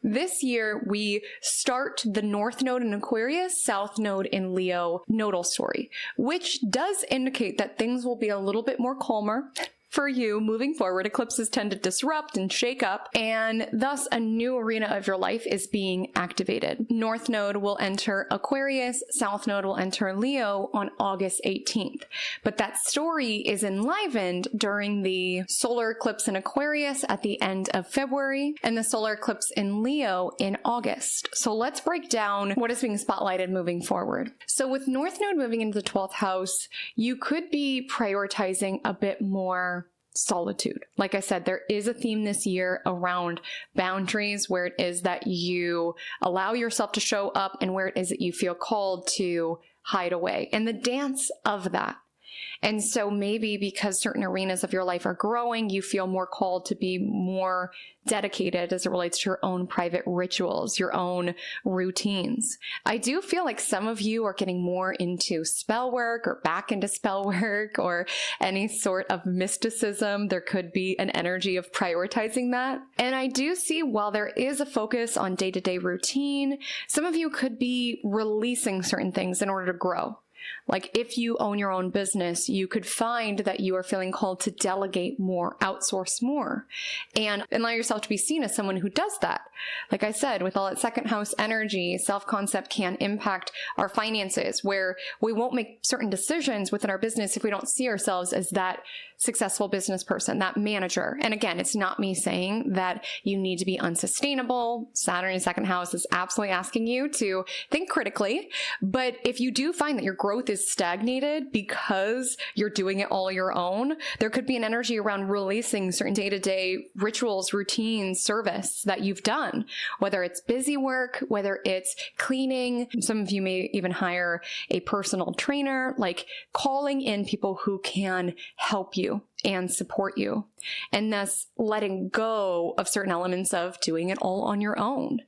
This year, we start the North Node in Aquarius, South Node in Leo nodal story, which does indicate that things will be a little bit more calmer for you moving forward. Eclipses tend to disrupt and shake up, and thus a new arena of your life is being activated. North Node will enter Aquarius, South Node will enter Leo on August 18th. But that story is enlivened during the solar eclipse in Aquarius at the end of February and the solar eclipse in Leo in August. So let's break down what is being spotlighted moving forward. So with North Node moving into the 12th house, you could be prioritizing a bit more solitude. Like I said, there is a theme this year around boundaries, where it is that you allow yourself to show up and where it is that you feel called to hide away, and the dance of that. And so maybe because certain arenas of your life are growing, you feel more called to be more dedicated as it relates to your own private rituals, your own routines. I do feel like some of you are getting more into spell work or back into spell work or any sort of mysticism. There could be an energy of prioritizing that. And I do see, while there is a focus on day-to-day routine, some of you could be releasing certain things in order to grow. Like if you own your own business, you could find that you are feeling called to delegate more, outsource more, and allow yourself to be seen as someone who does that. Like I said, with all that second house energy, self-concept can impact our finances, where we won't make certain decisions within our business if we don't see ourselves as that successful business person, that manager. And again, it's not me saying that you need to be unsustainable. Saturn in second house is absolutely asking you to think critically. But if you do find that your growth is stagnated because you're doing it all your own, there could be an energy around releasing certain day-to-day rituals, routines, service that you've done, whether it's busy work, whether it's cleaning. Some of you may even hire a personal trainer, like calling in people who can help you and support you, and thus letting go of certain elements of doing it all on your own,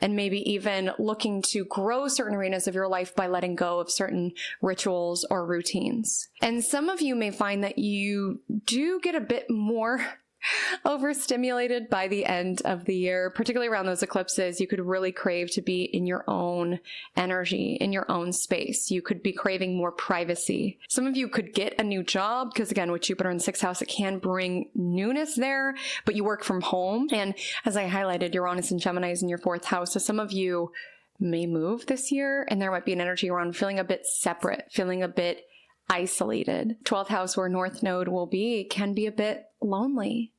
and maybe even looking to grow certain arenas of your life by letting go of certain rituals or routines. And some of you may find that you do get a bit more overstimulated by the end of the year, particularly around those eclipses. You could really crave to be in your own energy, in your own space. You could be craving more privacy. Some of you could get a new job because, again, with Jupiter in sixth house, it can bring newness there, but you work from home. And as I highlighted, Uranus and Gemini is in your fourth house. So some of you may move this year, and there might be an energy around feeling a bit separate, feeling a bit isolated. 12th house, where North Node will be, can be a bit lonely.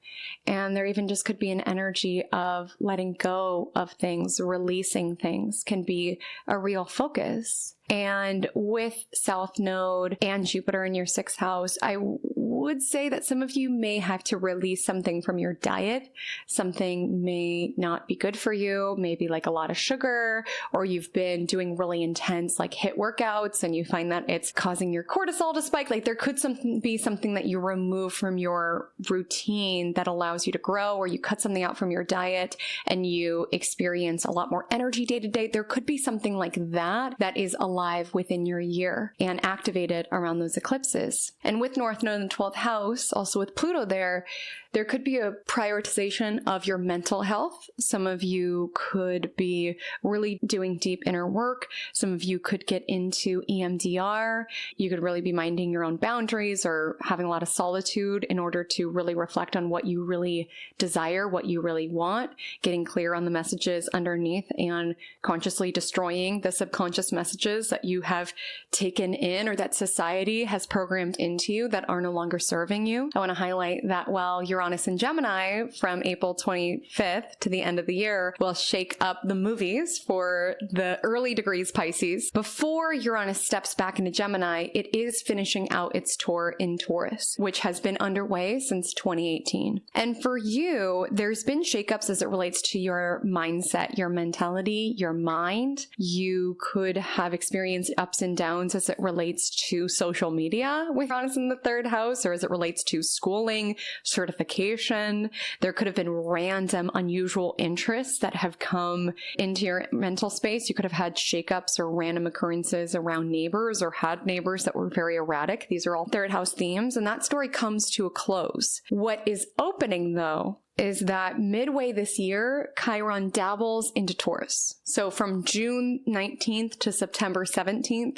And there even just could be an energy of letting go of things, releasing things can be a real focus. And with South Node and Jupiter in your sixth house, I would say that some of you may have to release something from your diet. Something may not be good for you, maybe like a lot of sugar, or you've been doing really intense like HIIT workouts and you find that it's causing your cortisol to spike. Like there could be something that you remove from your routine that allows you to grow, or you cut something out from your diet and you experience a lot more energy day to day. There could be something like that that is alive within your year and activated around those eclipses. And with North Node in the 12th house, also with Pluto there could be a prioritization of your mental health. Some of you could be really doing deep inner work. Some of you could get into EMDR. You could really be minding your own boundaries or having a lot of solitude in order to really reflect on what you really desire, what you really want, getting clear on the messages underneath and consciously destroying the subconscious messages that you have taken in or that society has programmed into you that are no longer serving you. I want to highlight that while Uranus and Gemini from April 25th to the end of the year will shake up the movies for the early degrees Pisces, before Uranus steps back into Gemini, it is finishing out its tour in Taurus, which has been underway since 2018. And for you, there's been shakeups as it relates to your mindset, your mentality, your mind. You could have experienced ups and downs as it relates to social media with Uranus in the third house, or as it relates to schooling, certification. There could have been random, unusual interests that have come into your mental space. You could have had shakeups or random occurrences around neighbors or had neighbors that were very erratic. These are all third house themes, and that story comes to a close. What is opening, though, is that midway this year, Chiron dabbles into Taurus. So from June 19th to September 17th,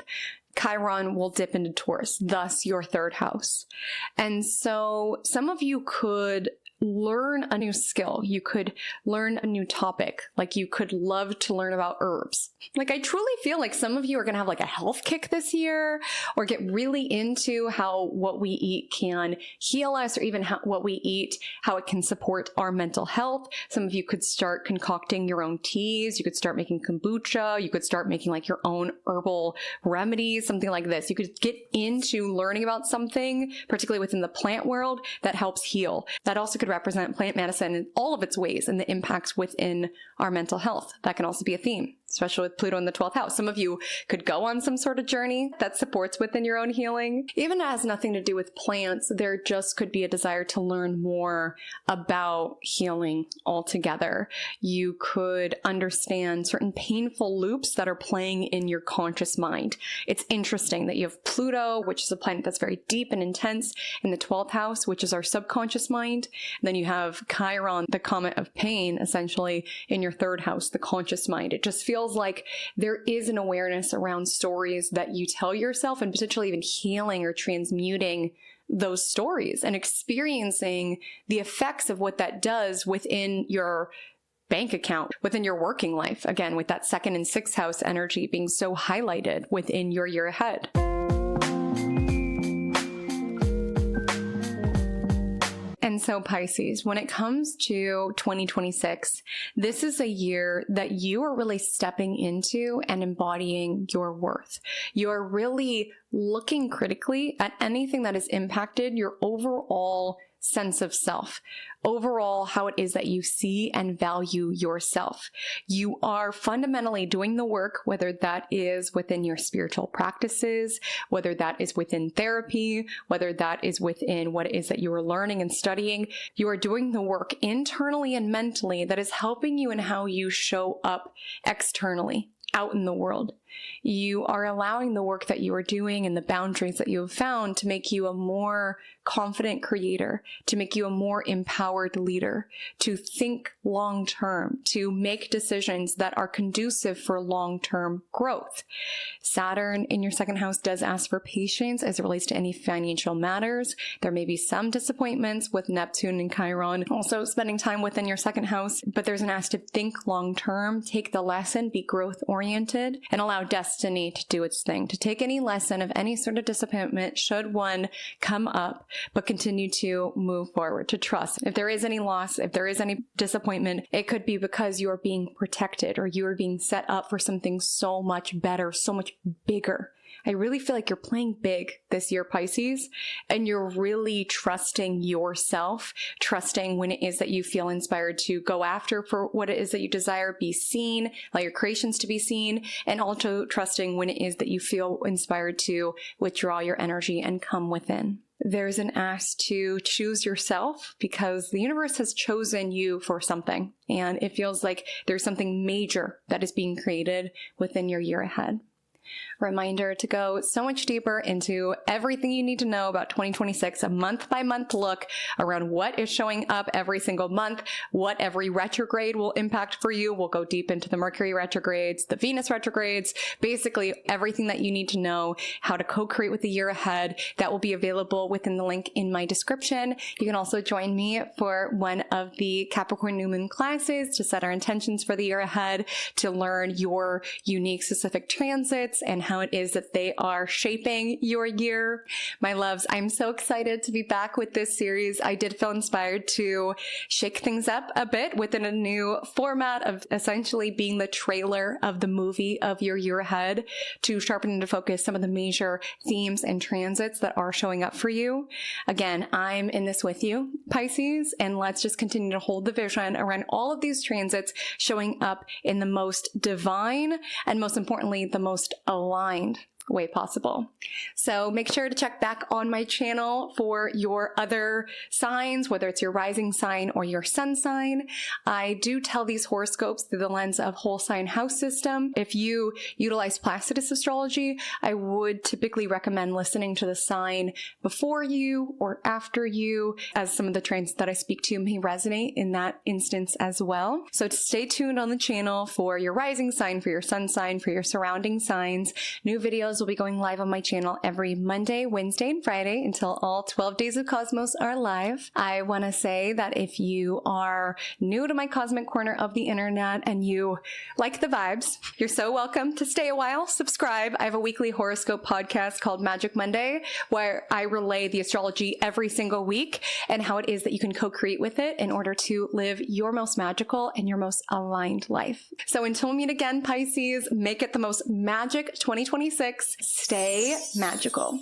Chiron will dip into Taurus, thus your third house. And so some of you could learn a new skill. You could learn a new topic. Like you could love to learn about herbs. Like I truly feel like some of you are going to have like a health kick this year, or get really into how what we eat can heal us, or even how what we eat, how it can support our mental health. Some of you could start concocting your own teas. You could start making kombucha. You could start making like your own herbal remedies, something like this. You could get into learning about something, particularly within the plant world, that helps heal. That also could represent plant medicine in all of its ways and the impacts within our mental health. That can also be a theme, especially with Pluto in the 12th house. Some of you could go on some sort of journey that supports within your own healing. Even if it has nothing to do with plants, there just could be a desire to learn more about healing altogether. You could understand certain painful loops that are playing in your conscious mind. It's interesting that you have Pluto, which is a planet that's very deep and intense, in the 12th house, which is our subconscious mind. And then you have Chiron, the comet of pain, essentially in your third house, the conscious mind. It just feels feels like there is an awareness around stories that you tell yourself, and potentially even healing or transmuting those stories and experiencing the effects of what that does within your bank account, within your working life. Again, with that 2nd and 6th house energy being so highlighted within your year ahead. And so Pisces, when it comes to 2026, this is a year that you are really stepping into and embodying your worth. You're really looking critically at anything that has impacted your overall sense of self, overall how it is that you see and value yourself. You are fundamentally doing the work, whether that is within your spiritual practices, whether that is within therapy, whether that is within what it is that you are learning and studying. You are doing the work internally and mentally that is helping you in how you show up externally out in the world. You are allowing the work that you are doing and the boundaries that you have found to make you a more confident creator, to make you a more empowered leader, to think long term, to make decisions that are conducive for long-term growth. Saturn in your 2nd house does ask for patience as it relates to any financial matters. There may be some disappointments with Neptune and Chiron also spending time within your 2nd house, but there's an ask to think long term, take the lesson, be growth oriented, and allow destiny to do its thing, to take any lesson of any sort of disappointment should one come up, but continue to move forward, to trust. If there is any loss, if there is any disappointment, it could be because you are being protected or you are being set up for something so much better, so much bigger. I really feel like you're playing big this year, Pisces, and you're really trusting yourself, trusting when it is that you feel inspired to go after for what it is that you desire, be seen, allow your creations to be seen, and also trusting when it is that you feel inspired to withdraw your energy and come within. There's an ask to choose yourself because the universe has chosen you for something, and it feels like there's something major that is being created within your year ahead. Reminder to go so much deeper into everything you need to know about 2026, a month-by-month look around what is showing up every single month, what every retrograde will impact for you. We'll go deep into the Mercury retrogrades, the Venus retrogrades, basically everything that you need to know how to co-create with the year ahead. That will be available within the link in my description. You can also join me for one of the Capricorn New Moon classes to set our intentions for the year ahead, to learn your unique specific transits and how it is that they are shaping your year. My loves, I'm so excited to be back with this series. I did feel inspired to shake things up a bit within a new format of essentially being the trailer of the movie of your year ahead, to sharpen into focus some of the major themes and transits that are showing up for you. Again, I'm in this with you, Pisces, and let's just continue to hold the vision around all of these transits showing up in the most divine and, most importantly, the most aligned way possible. So make sure to check back on my channel for your other signs, whether it's your rising sign or your sun sign. I do tell these horoscopes through the lens of whole sign house system. If you utilize Pisces astrology, I would typically recommend listening to the sign before you or after you, as some of the transits that I speak to may resonate in that instance as well. So stay tuned on the channel for your rising sign, for your sun sign, for your surrounding signs. New videos will be going live on my channel every Monday, Wednesday, and Friday until all 12 days of Cosmos are live. I want to say that if you are new to my cosmic corner of the internet and you like the vibes, you're so welcome to stay a while, subscribe. I have a weekly horoscope podcast called Magic Monday, where I relay the astrology every single week and how it is that you can co-create with it in order to live your most magical and your most aligned life. So until we meet again, Pisces, make it the most magic 2026. Stay magical.